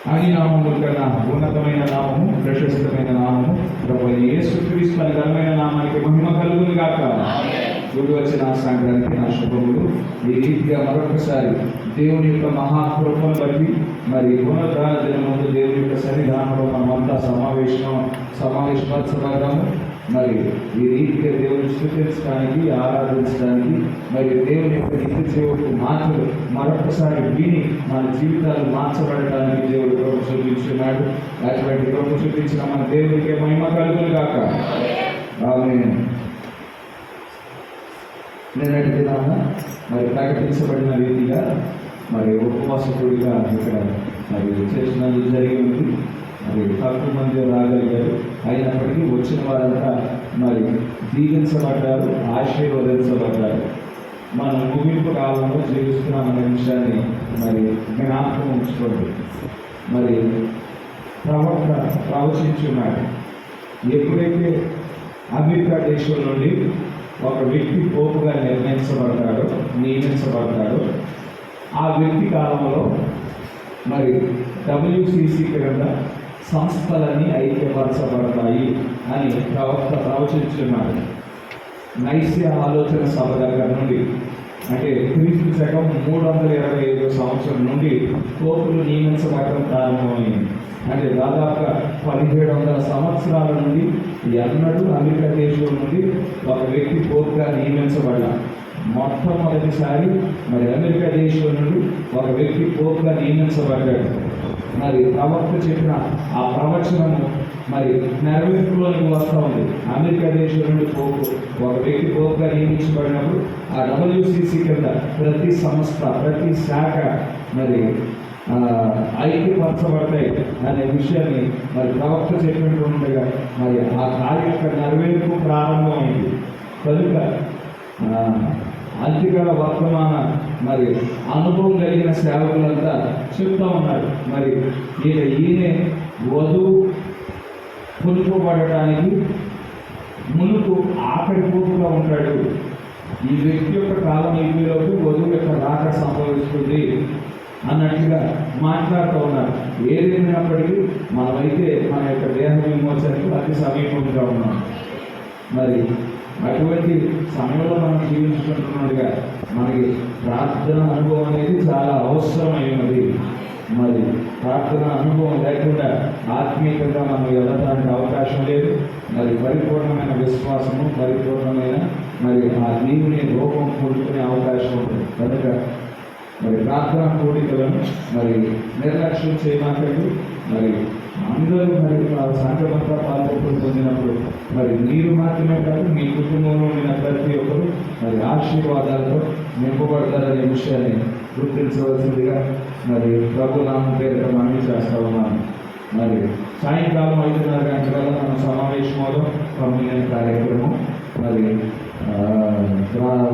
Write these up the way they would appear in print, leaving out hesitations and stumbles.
అన్ని నామముల కన్నా ఉన్నతమైన నామము, ప్రశస్తమైన నామము ప్రభువైన యేసుక్రీస్తు వారి ఘనమైన నామానికి మహిమ కలుగును గాక. గుడి వచ్చిన సంక్రాంతి నా శుభములు. ఈ రీతిగా మరొకసారి దేవుని యొక్క మహాకృపను బట్టి మరి పునరుద్ధాన దినమందు దేవుని యొక్క సన్నిధానంలో మనమంతా సమావేశపరచబడ్డాము. మరి ఈ రీతిగా దేవుని స్తుతించడానికి, ఆరాధించడానికి, మరి దేవుని యొక్క నిత్య జీవపు మాటలు మరొకసారి విని మన జీవితాలు మార్చబడటానికి దేవుడు కృప చూపించున్నాడు. అటువంటి కృప చూపించిన మన దేవుడికి మహిమ కలుగును గాక. ఆమేన్. నిన్నటి దినాన మరి ప్రకటించబడిన రీతిగా మరి ఉపవాసకుడిగా ఇక్కడ మరి చేసినందుకు జరిగింది. మరి తక్కువ మంది రాగలిగారు. అయినప్పటికీ వచ్చిన వారంతా మరి దీవించబడ్డారు, ఆశీర్వదించబడ్డారు. మనం ముగింపు కాలంలో జీవిస్తున్నామనే విషయాన్ని మరి జ్ఞాపకం ఉంచుకోండి. మరి ప్రవక్త ప్రవచించున్నాడు. ఎప్పుడైతే అమెరికా దేశం నుండి ఒక వ్యక్తి పోపుగా నియమించబడతాడో ఆ వ్యక్తి కాలంలో మరి WCC క్రింద సంస్థలన్నీ ఐక్యపరచబడతాయి అని ప్రవక్త ప్రవచించున్నాడు. నైస్య ఆలోచన సభ దగ్గర నుండి, అంటే క్రీస్తు శకం 325 సంవత్సరం నుండి పోపులు నియమించబడటం ప్రారంభమైంది. అంటే దాదాపుగా 1700 సంవత్సరాల నుండి ఎన్నడూ అమెరికా దేశం నుండి ఒక వ్యక్తి పోపుగా నియమించబడ్డా. మొట్టమొదటిసారి మరి అమెరికా దేశం నుండి ఒక వ్యక్తి పోపుగా నియమించబడ్డాడు. మరి ప్రవక్త చెప్పిన ఆ ప్రవచనము మరి నెరవేర్పులోకి వస్తూ ఉంది. అమెరికా దేశం నుండి ఒక వ్యక్తి పోపుగా నియమించబడినప్పుడు ఆ WCC కింద ప్రతి సంస్థ, ప్రతి శాఖ మరి ఐక్యపరచబడతాయి అనే విషయాన్ని మరి ప్రవక్త చెప్పినట్టుగా మరి ఆ కార్యక్రమ నెరవేర్పు ప్రారంభమైంది. కనుక అంత్యకాల వర్తమాన మరి అనుభవం కలిగిన సేవకులంతా చెప్తూ ఉన్నారు. మరి ఈయనే వధువు కొనుక్కోబడటానికి మునుపు ఆఖరి పోపుగా ఉంటాడు. ఈ వ్యక్తి యొక్క కాలం అయిపోయేలోపు వధువు యొక్క రాక సంభవిస్తుంది అన్నట్టుగా మాట్లాడుతూ ఉన్నారు. ఏదేమైనప్పటికీ మనమైతే మన యొక్క దేహ విమోచనకు అతి సమీపంగా ఉన్నాం. మరి అటువంటి సమయంలో మనం జీవించుకుంటున్నట్టుగా మనకి ప్రార్థన అనుభవం అనేది చాలా అవసరమైనది. మరి ప్రార్థన అనుభవం లేకుండా ఆత్మీయంగా మనం వెళ్ళడానికి అవకాశం లేదు. మరి పరిపూర్ణమైన విశ్వాసము, పరిపూర్ణమైన మరి ఆ దేవుని రూపం పొందుకునే అవకాశం ఉంటుంది. కనుక మరి ప్రార్థనా కోరికలను మరి నిర్లక్ష్యం చేయమాకండి. మరి అందరూ మరి సంఘమంతా పాల్గొని పొందినప్పుడు మరి మీరు మాత్రమే కాదు, మీ కుటుంబంలో ఉన్న ప్రతి ఒక్కరు మరి ఆశీర్వాదాలతో నింపబడతారనే విషయాన్ని గుర్తించవలసిందిగా మరి ప్రభు నామం పేరుతో మనం చేస్తా ఉన్నాను. మరి సాయంకాలం 5:30 గంటల మనం సమావేశంలో కమ్యూనియన్ కార్యక్రమం మరి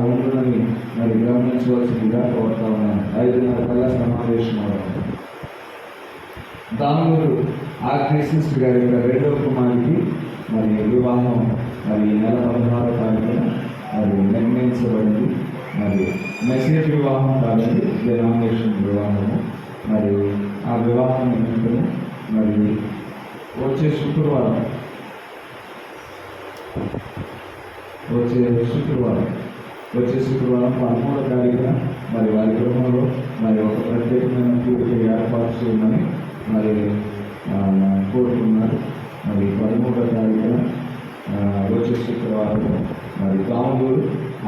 ఉంటుందని మరి గమనించవలసిందిగా కోరుతా ఉన్నాను. 5:30 కల్లా సమావేశం అవుతాం. దామూరు ఆర్కిసిస్ట్ గారి యొక్క 2వ కుమారికి మరి వివాహం మరి నెల 16వ తారీఖున మరి నిర్ణయించబడింది. మరి మెసేజ్ వివాహం కాదండి, డినామినేషన్ వివాహము. మరి ఆ వివాహం నిమిత్తము మరి వచ్చే శుక్రవారం 13వ తారీఖున మరి వారి గృహంలో మరి ఒక ప్రత్యేకమైన పూర్తి ఏర్పాటు చేయమని మరి కోరుకున్నారు. మరి 13వ తారీఖున వచ్చే శుక్రవారం మరి దామూరు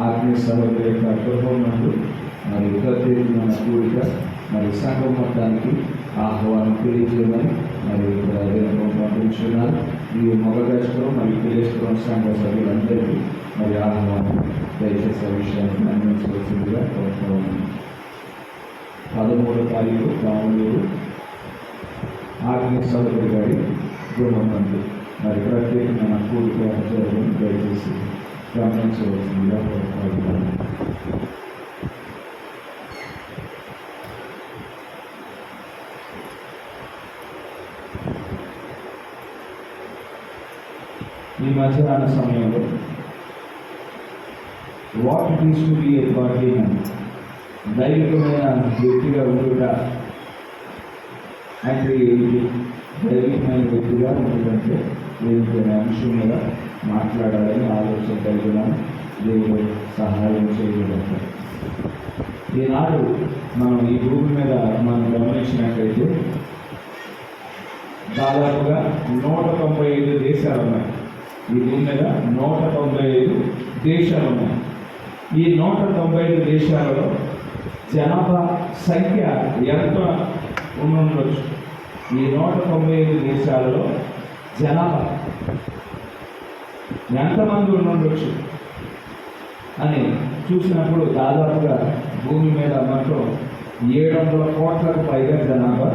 ఆత్మీయ సహోదరు యొక్క గృహం నందు మరి ప్రత్యేకమైన కూడిక మరి సంఘం మొత్తానికి ఆహ్వానం తెలియజేయమని మరి పంపించున్నారు. ఈ మొగదేశ్వరం మరియు పిలేశ్వరం సంఘ సభ్యులందరికీ మరి ఆహ్వానం దయచేసి ఆ విషయాన్ని అందించవలసిందిగా కోరుతున్నాను. 13వ తారీఖు దామూరు ఆత్మీయ సహోదరు గారి గృహం నందు మరి ప్రత్యేకమైన కూడిక జరగడం దయచేసి గమనించవలసిందిగా కోరుతున్నాను. ఈ మధ్యాహ్న సమయంలో what it is to be A godly man, దైవికమైన వ్యక్తిగా ఉండుట అంటే దైవికమైన వ్యక్తిగా ఎందుకంటే దేవుని అంశం మీద మాట్లాడాలని ఆలోచన కలిగిన దేవుడు సహాయం చేయగలరు. ఈనాడు మనం ఈ భూమి మీద మనం గమనించినట్లయితే దాదాపుగా 195 దేశాలు ఉన్నాయి. ఈ భూమి మీద 195 దేశాలు ఉన్నాయి. ఈ 195 దేశాలలో జనాభా సంఖ్య ఎంత ఉండొచ్చు? ఈ 195 దేశాలలో జనాభా ఎంతమంది ఉండొచ్చు అని చూసినప్పుడు దాదాపుగా భూమి మీద మనకు 700 కోట్లకు పైగా జనాభా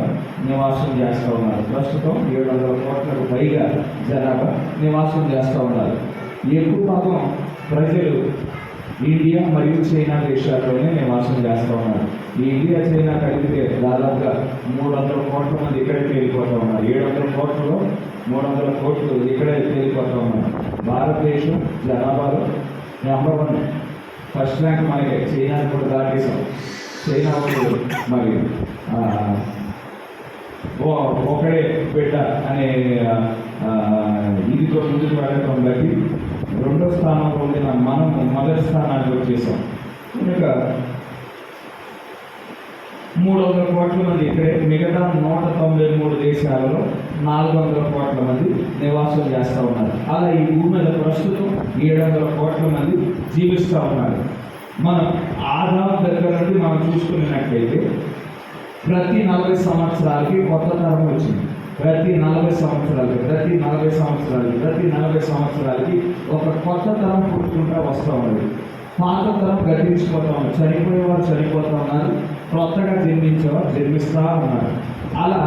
నివాసం చేస్తూ ఉన్నారు. ప్రస్తుతం 700 కోట్లకు పైగా జనాభా నివాసం చేస్తూ ఉన్నారు. ఎక్కువ భాగం ప్రజలు ఇండియా మరియు చైనా దేశాల్లోనే నివాసం చేస్తూ ఉన్నారు. ఈ ఇండియా చైనా కలిపితే దాదాపుగా 300 కోట్ల మంది ఇక్కడే తేలిపోతూ ఉన్నారు. 700 కోట్లలో 300 కోట్లు ఇక్కడే తేలిపోతూ ఉన్నారు. భారతదేశం జనాభాలో నెంబర్ 1 ఫస్ట్ ర్యాంక్ మనకి. చైనాని కూడా దాటేసాం. చైనా వాళ్ళు మరి ఒకడే బిడ్డ అనే ఇదితో ముందుకు వెళ్ళడం బట్టి 2వ స్థానంలో ఉండిన మనం మొదటి స్థానానికి వచ్చేసాం. కనుక 300 కోట్ల మంది ఇక్కడే, మిగతా 193 దేశాలలో 400 కోట్ల మంది నివాసం చేస్తూ ఉన్నారు. అలా ఈ భూమి మీద ప్రస్తుతం 700 కోట్ల మంది జీవిస్తూ ఉన్నారు. మనం ఆదాం దగ్గర నుండి మనం చూసుకున్నట్లయితే ప్రతి 40 సంవత్సరాలకి కొత్త తరం వచ్చింది. ప్రతి 40 సంవత్సరాలకి ఒక కొత్త తరం పుట్టుకుంటూ వస్తూ ఉన్నది. పాత తరం గతించిపోతూ ఉన్నారు. చనిపోయేవారు చనిపోతూ ఉన్నారు. కొత్తగా జన్మించేవారు జన్మిస్తూ ఉన్నారు. అలా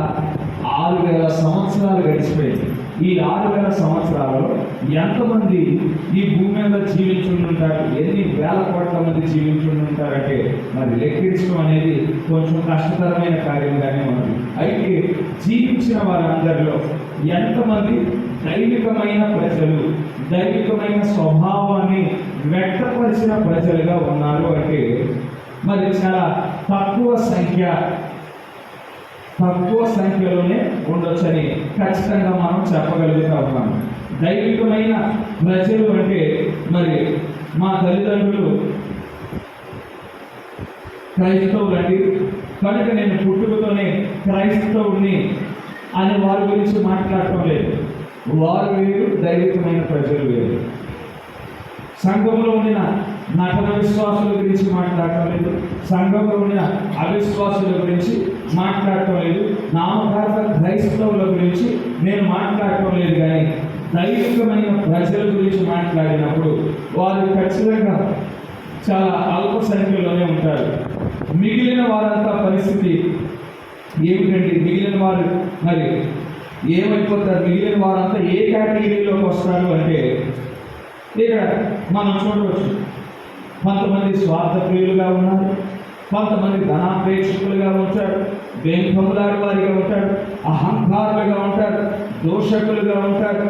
6000 సంవత్సరాలు గడిచిపోయింది. ఈ 6000 సంవత్సరాలలో ఎంతమంది ఈ భూమి మీద జీవించుంటారు? ఎన్ని వేల కోట్ల మంది జీవించుంటారంటే మరి లెక్కించడం అనేది కొంచెం కష్టతరమైన కార్యంగానే ఉంది. అయితే జీవించిన వారందరిలో ఎంతమంది దైవికమైన ప్రజలు, దైవికమైన స్వభావాన్ని వ్యక్తపరిచిన ప్రజలుగా ఉన్నారు అంటే మరి చాలా తక్కువ సంఖ్యలోనే ఉండొచ్చని ఖచ్చితంగా మనం చెప్పగలుగుతా ఉన్నాం. దైవికమైన ప్రజలు అంటే మరి మా తల్లిదండ్రులు క్రైస్తవులండి కనుక నేను పుట్టుకతోనే క్రైస్తవుని అని వారి గురించి మాట్లాడటం లేదు. వారు వేరు, దైవికమైన ప్రజలు వేరు. సంఘంలో ఉండిన నటన విశ్వాసుల గురించి మాట్లాడటం లేదు. సంఘంలో ఉండిన అవిశ్వాసుల గురించి మాట్లాడటం లేదు. నామకార్థ క్రైస్తవుల గురించి నేను మాట్లాడటం లేదు. కానీ దైవికమైన ప్రజల గురించి మాట్లాడినప్పుడు వారు ఖచ్చితంగా చాలా అల్ప సంఖ్యలోనే ఉంటారు. మిగిలిన వారంతా పరిస్థితి ఏమిటండి? మిగిలిన వారు మరి ఏమైపోతారు? మిగిలిన వారంతా ఏ కేటగిరీలోకి వస్తారు అంటే ఇక్కడ మనం చూడవచ్చు. కొంతమంది స్వార్థ ప్రియులుగా ఉన్నారు, కొంతమంది ధనాపేక్షకులుగా ఉంటారు, బెంకములాడి వారిగా ఉంటారు, అహంకారులుగా ఉంటారు, దోషకులుగా ఉంటారు,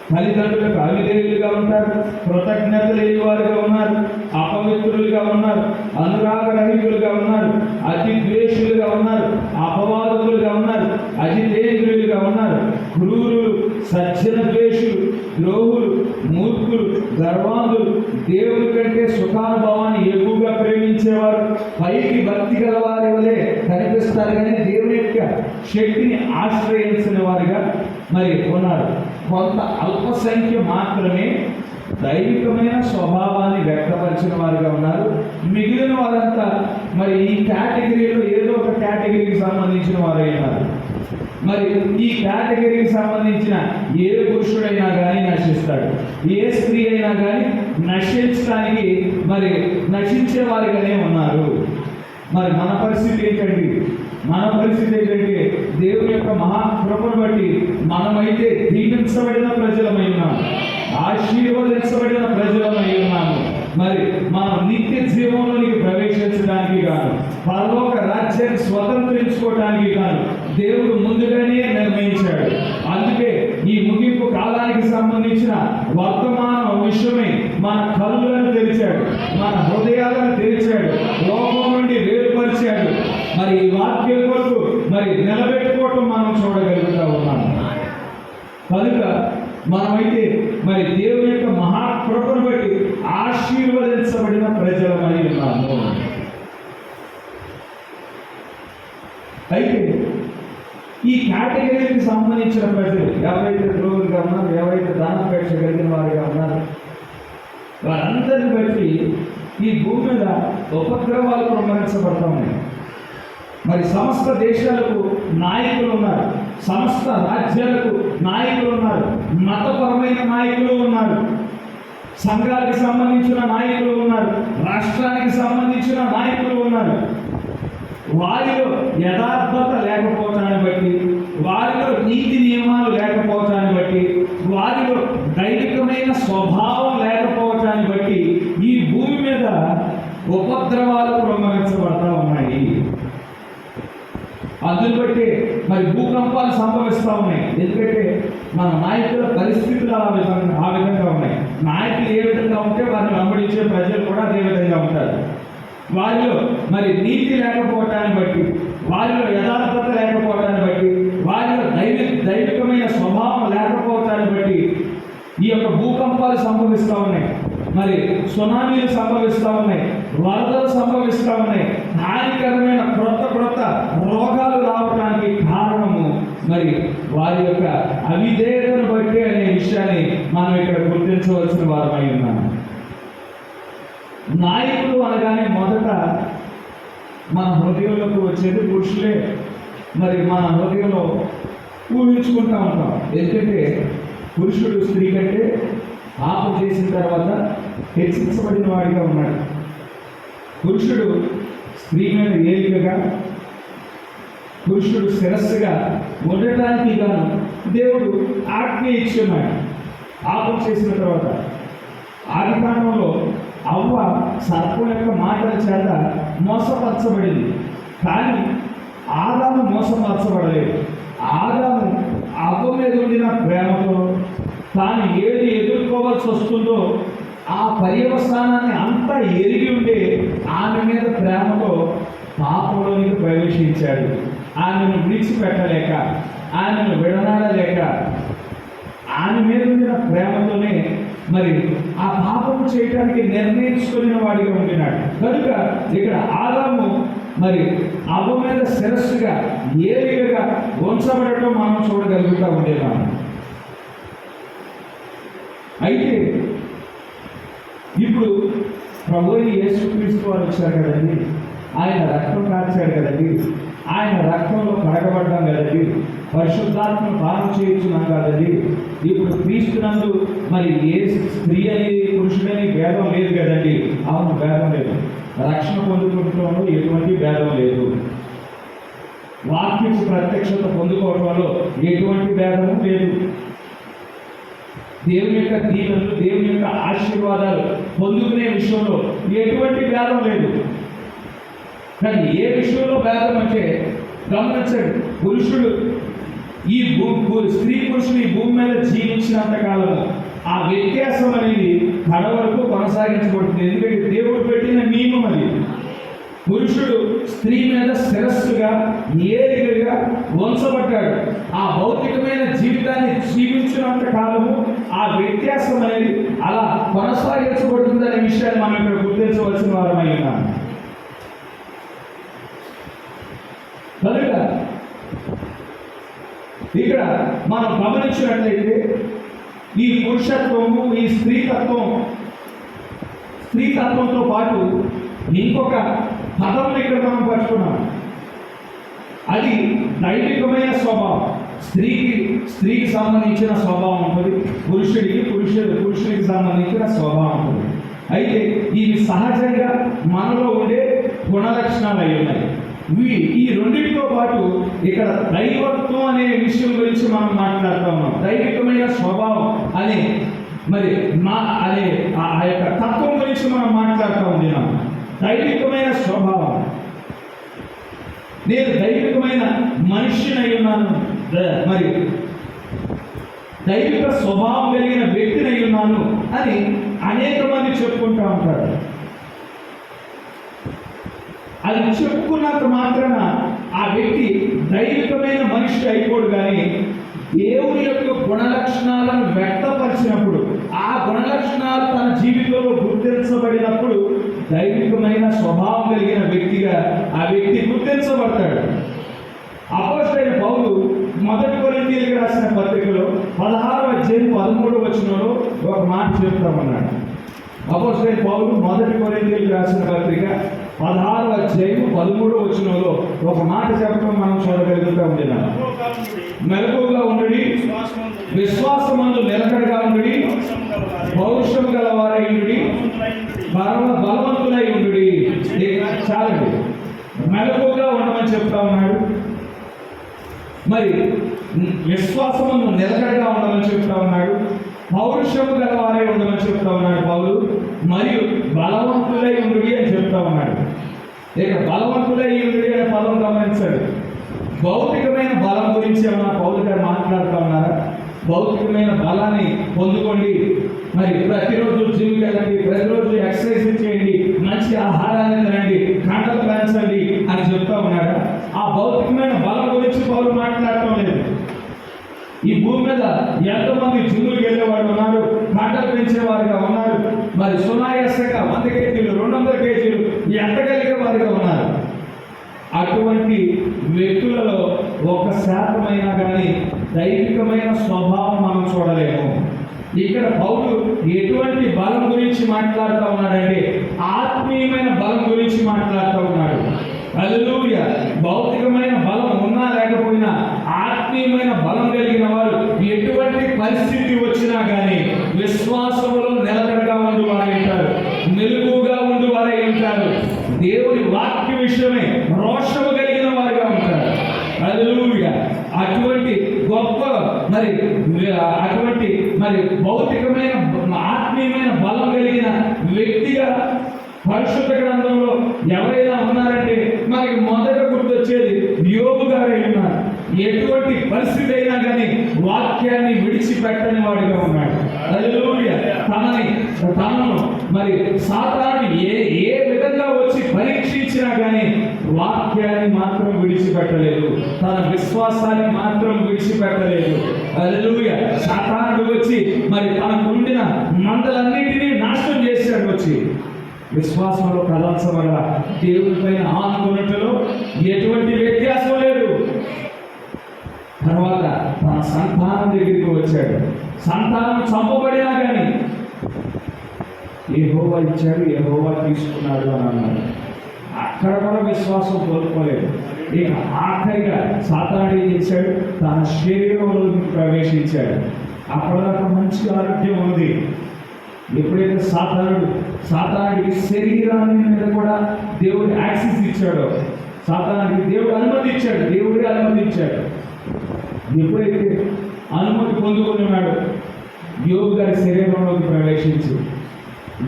తల్లిదండ్రులకు అవిధేయులుగా ఉంటారు, కృతజ్ఞత లేని వారుగా ఉన్నారు, అపవిత్రులుగా ఉన్నారు, అనురాగరహితులుగా ఉన్నారు, అతి ద్వేషులుగా ఉన్నారు, అపవాదకులుగా ఉన్నారు, అజితేంద్రులుగా ఉన్నారు, క్రూరులు, సజ్జన ద్వేషులు, ద్రోహులు, మూర్ఖులు, గర్వాంధులు, దేవుని కంటే సుఖానుభవాన్ని ఎక్కువగా ప్రేమించేవారు, పైకి భక్తి గల వారి వలె కనిపిస్తారు కానీ దేవుని యొక్క శక్తిని ఆశ్రయించిన వారిగా మరి ఉన్నారు. కొంత అల్ప సంఖ్య మాత్రమే దైవికమైన స్వభావాన్ని వ్యక్తపరిచిన వారిగా ఉన్నారు. మిగిలిన వారంతా మరి ఈ కేటగిరీలో ఏదో ఒక కేటగిరీకి సంబంధించిన వారు ఉన్నారు. మరి ఈ కేటగిరీకి సంబంధించిన ఏ పురుషుడైనా కానీ నశిస్తాడు, ఏ స్త్రీ అయినా కానీ నశించడానికి మరి నశించే వారిగానే ఉన్నారు. మరి మన పరిస్థితి ఏంటండి? మన పరిస్థితి ఏంటంటే దేవుని యొక్క మహాకృపను బట్టి మనమైతే దీవించబడిన ప్రజలమై ఉన్నాము, ఆశీర్వదించబడిన ప్రజలమై ఉన్నాము. మరి మనం నిత్య జీవంలోనికి ప్రవేశించడానికి గాను, పరలోక రాజ్యాన్ని స్వతంత్రించుకోవడానికి గాను దేవుడు ముందుగానే నిర్ణయించాడు. అందుకే ఈ ముగింపు కాలానికి సంబంధించిన వర్తమాన విషయమై మన కళ్ళను తెరిచాడు, మన హృదయాలను తెరిచాడు, లోకం నుండి వేరుపరిచాడు. మరి ఈ వాక్యం కొరకు మరి నిలబెట్టుకోవటం మన మనమైతే మరి దేవుని యొక్క మహాకృపను బట్టి ఆశీర్వదించబడిన ప్రజలమై ఉన్నాము. అయితే ఈ కేటగిరీకి సంబంధించిన ప్రజలు ఎవరైతే ద్రోహులుగా ఉన్నారు, ఎవరైతే దానాపేక్ష కలిగిన వారిగా ఉన్నారు, వారందరిని బట్టి ఈ భూమి మీద ఉపద్రవాలు ప్రమాణించబడతా ఉన్నాయి. మరి సమస్త దేశాలకు నాయకులు ఉన్నారు, సమస్త రాజ్యాలకు నాయకులు ఉన్నారు, మతపరమైన నాయకులు ఉన్నారు, సంఘాలకు సంబంధించిన నాయకులు ఉన్నారు, రాష్ట్రానికి సంబంధించిన నాయకులు ఉన్నారు. వారిలో యథార్థత లేకపోవటాన్ని బట్టి, వారిలో నీతి నియమాలు లేకపోవటాన్ని బట్టి, వారిలో దైవికమైన స్వభావం లేకపోవటాన్ని బట్టి ఈ భూమి మీద ఉపద్రవాలు ప్రమాణించబడతా ఉన్నాయి. అందుని బట్టి మరి భూకంపాలు సంభవిస్తూ ఉన్నాయి. ఎందుకంటే మన నాయకుల పరిస్థితులు ఆ విధంగా ఉన్నాయి. నాయకులు ఏ విధంగా ఉంటే వారిని వెంబడించే ప్రజలు కూడా అదే విధంగా ఉంటారు. వారిలో మరి నీతి లేకపోవటాన్ని బట్టి, వారిలో యథార్థత లేకపోవటాన్ని బట్టి, వారిలో దైవికమైన స్వభావం లేకపోవటాన్ని బట్టి ఈ యొక్క భూకంపాలు సంభవిస్తూ ఉన్నాయి. మరి సునామీలు సంభవిస్తూ ఉన్నాయి, వరదలు సంభవిస్తూ ఉన్నాయి, హానికరమైన క్రొత్త రోగాలు రావడానికి కారణము మరి వారి యొక్క అవిధేయతను బట్టి అనే విషయాన్ని మనం ఇక్కడ గుర్తించవలసిన వారమై ఉన్నాము. నాయకులు అనగానే మొదట మన హృదయంలోకి వచ్చేది పురుషులే. మరి మన హృదయంలో ఊహించుకుంటూ ఉంటాం. ఎందుకంటే పురుషుడు స్త్రీ కంటే పాపం చేసిన తర్వాత హెచ్చించబడిన వాడిగా ఉన్నాడు. పురుషుడు స్త్రీ మీద ఏలికగా, పురుషుడు శిరస్సుగా ఉండటానికి గాను దేవుడు ఆజ్ఞ ఇచ్చున్నాడు. పాపం చేసిన తర్వాత ఆదికాండంలో అవ్వ సర్పం యొక్క మాటల చేత మోసపరచబడింది. కానీ ఆదాము మోసపరచబడలేదు. ఆదాము అవ్వ మీద ఉండిన ప్రేమతో తాను ఏది ఎదుర్కోవాల్సి వస్తుందో ఆ పర్యవసానాన్ని అంతా ఎరిగి ఉండే ఆమె మీద ప్రేమతో పాపంలోనికి ప్రవేశించాడు. ఆమెను విడిచిపెట్టలేక, ఆమెను విడనాడలేక, ఆమె మీద ఉండిన ప్రేమతోనే మరి ఆ పాపము చేయడానికి నిర్ణయించుకున్న వాడిగా ఉంటున్నాడు. కనుక ఇక్కడ ఆదాము మరి అవ్వ మీద శిరస్సుగా ఏలికగా ఉంచబడటం మనం చూడగలుగుతూ ఉండేవాము. అయితే ఇప్పుడు ప్రభువు యేసుక్రీస్తు వారు వచ్చారు కదండి, ఆయన రక్తం కార్చాడు కదండి, ఆయన రక్తంలో కడగబడ్డాం కదండి, పరిశుద్ధాత్మను పానం చేయించున్నాం కదండి. ఇప్పుడు క్రీస్తునందు మరి ఏ స్త్రీ అని పురుషుడని భేదం లేదు కదండి. అవును, భేదం లేదు. రక్షణ పొందుకుంటంలో ఎటువంటి భేదం లేదు. వాక్యపు ప్రత్యక్షత పొందుకోవడంలో ఎటువంటి భేదము లేదు. దేవుని యొక్క దీవెనలు, దేవుని యొక్క ఆశీర్వాదాలు పొందుకునే విషయంలో ఎటువంటి భేదం లేదు. కానీ ఏ విషయంలో భేదం అంటే గమనించండి, పురుషుడు స్త్రీ పురుషుని భూమి మీద జీవించినంత కాలము ఆ వ్యత్యాసం అనేది కడ వరకు కొనసాగించబడుతుంది. ఎందుకంటే దేవుడు పెట్టిన నియమం అది. పురుషుడు స్త్రీ మీద శిరస్సుగా ఏలికగా ఉంచబడ్డాడు. ఆ భౌతికమైన జీవితాన్ని జీవించినంత కాలము ఆ వ్యత్యాసం అనేది అలా కొనసాగించబడుతుందనే విషయాన్ని మనం ఇక్కడ గుర్తించవలసిన వారమై ఉన్నాము. కనుక ఇక్కడ మనం గమనించినట్లయితే ఈ పురుషత్వము, ఈ స్త్రీతత్వంతో పాటు ఇంకొక పదం ఇక్కడ మనం పట్టుకున్నాం. అది దైవికమైన స్వభావం. స్త్రీకి సంబంధించిన స్వభావం ఉంటుంది, పురుషుడికి సంబంధించిన స్వభావం ఉంటుంది. అయితే ఇవి సహజంగా మనలో ఉండే గుణలక్షణాలు అయి ఉన్నాయి. ఈ రెండింటితో పాటు ఇక్కడ దైవత్వం అనే విషయం గురించి మనం మాట్లాడుతూ ఉన్నాం. దైవికమైన స్వభావం అనే మరి అనే ఆ యొక్క తత్వం గురించి మనం మాట్లాడుతూ ఉన్నాం. దైవికమైన స్వభావం, నేను దైవికమైన మనిషిని అయి ఉన్నాను, మరి దైవిక స్వభావం కలిగిన వ్యక్తిని అయి ఉన్నాను అని అనేక మంది చెప్పుకుంటూ ఉంటారు. అది చెప్పుకున్నంత మాత్రాన ఆ వ్యక్తి దైవికమైన మనిషి అయిపోడు, కానీ దేవుని యొక్క గుణలక్షణాలను వ్యక్తపరిచినప్పుడు, ఆ గుణలక్షణాలు తన జీవితంలో గుర్తించబడినప్పుడు దైవికమైన స్వభావం కలిగిన వ్యక్తిగా ఆ వ్యక్తి గుర్తించబడతాడు. అపోస్తలుడైన పౌలు మొదటి కొరింథీయులకు రాసిన పత్రికలో 16వ అధ్యాయం 13వ వచనంలో ఒక మాట చెప్తామన్నాడు. అపోస్తలుడైన పౌలు మొదటి కొరింథీయులకు రాసిన పత్రిక 16వ అధ్యాయం 13వ వచనంలో ఒక మాట చెప్పడం మనం చూడగలుగుతూ ఉంటున్నాం. మెలకువగా ఉండుడి, విశ్వాసమందు నిలకడగా ఉండుడి, పౌరుషము గలవారై ఉండుడి, బలవంతులై ఉండుడి. చాలండి, మెలకువగా ఉండమని చెప్తా ఉన్నాడు. మరి విశ్వాసమును నిలకడగా ఉండమని చెప్తా ఉన్నాడు. పౌరుషము గలవారే ఉండమని చెప్తా ఉన్నాడు పౌలు. మరియు బలవంతులై ఉండుడి అని చెప్తా ఉన్నాడు. ఇక బలవంతులై ఉండుడి అనే పదం గమనించాడు. భౌతికమైన బలం గురించి ఏమన్నా పౌలు గారు మాట్లాడుతూ ఉన్నారా? భౌతికమైన బలాన్ని పొందుకోండి, మరి ప్రతిరోజు జిమ్కి వెళ్ళండి, ప్రతిరోజు ఎక్సర్సైజ్ చేయండి, మంచి ఆహారాన్ని తినండి, కండలు పెంచండి అని చెప్తా ఉన్నాడా? ఆ భౌతికమైన బలం గురించి పౌలు మాట్లాడటం లేదు. ఈ భూమి మీద ఎంతమంది జిమ్ములకు వెళ్ళేవాడు ఉన్నారు, కండలు పెంచేవారుగా ఉన్నారు, మరి సునాయాసంగా 100 కేజీలు 200 కేజీలు ఎత్తగలిగే వారిగా ఉన్నారు. అటువంటి వ్యక్తులలో 1% కానీ దైవికమైన స్వభావం మనం చూడలేము. ఇక్కడ పౌలు ఎటువంటి బలం గురించి మాట్లాడుతూ ఉన్నాడంటే ఆత్మీయమైన బలం గురించి మాట్లాడుతూ ఉన్నాడు. హల్లెలూయా! భౌతికమైన బలం ఉన్నా లేకపోయినా ఆత్మీయమైన బలం కలిగిన వారు ఎటువంటి పరిస్థితి వచ్చినా కానీ విశ్వాసములో నిలకడగా ఉండి వారై ఉంటారు, మెలకువగా ఉండి వారై ఉంటారు. దేవుని వాక్య విషయమే రోషము కలిగిన వారుగా ఉంటారు. హల్లెలూయా! అటువంటి గొప్ప మరి భౌతికమైన ఆత్మీయమైన బలం కలిగిన వ్యక్తిగా పరిశుద్ధ గ్రంథంలో ఎవరైనా ఉన్నారంటే మనకి మొదట గుర్తొచ్చేది యోబు గారై ఉన్నారు. ఎటువంటి పరిస్థితి అయినా కానీ వాక్యాన్ని విడిచిపెట్టని వాడిగా ఉన్నాడు. హల్లెలూయా! తనను మరి సాతాను ఏ విధంగా వచ్చి పరీక్షించినా కానీ వాక్యాన్ని మాత్రం విడిచిపెట్టలేదు, తన విశ్వాసాన్ని మాత్రం విడిచిపెట్టలేదు. హల్లెలూయా! సాతానుడు వచ్చి మరి తనకు ఉండిన మందలన్నిటినీ నాశనం చేశాడు. వచ్చి విశ్వాసంలో కదల్చబడ దేవుని పైన ఆనుకున్నట్లో ఎటువంటి వ్యత్యాసం లేదు. తర్వాత తన సంతానం దగ్గరికి వచ్చాడు. సంతానం చంపబడినా కానీ యెహోవా ఇచ్చాడు, యెహోవా తీసుకున్నాడు అని అన్నాడు. అక్కడ కూడా విశ్వాసం కోల్పోలేదు. ఇక ఆఖరిగా సాతానుడు ఏం చేశాడు? తన శరీరంలోకి ప్రవేశించాడు. అప్పటిదాకా మంచి ఆరోగ్యం ఉంది. ఎప్పుడైతే సాతానుడికి శరీరాన్ని మీద కూడా దేవుడు యాక్సెస్ ఇచ్చాడో, సాతానుడికి దేవుడు అనుమతించాడు, దేవుడే అనుమతించాడు. ఎప్పుడైతే అనుమతి పొందుకొని ఉన్నాడో యోబు గారి శరీరంలోకి ప్రవేశించి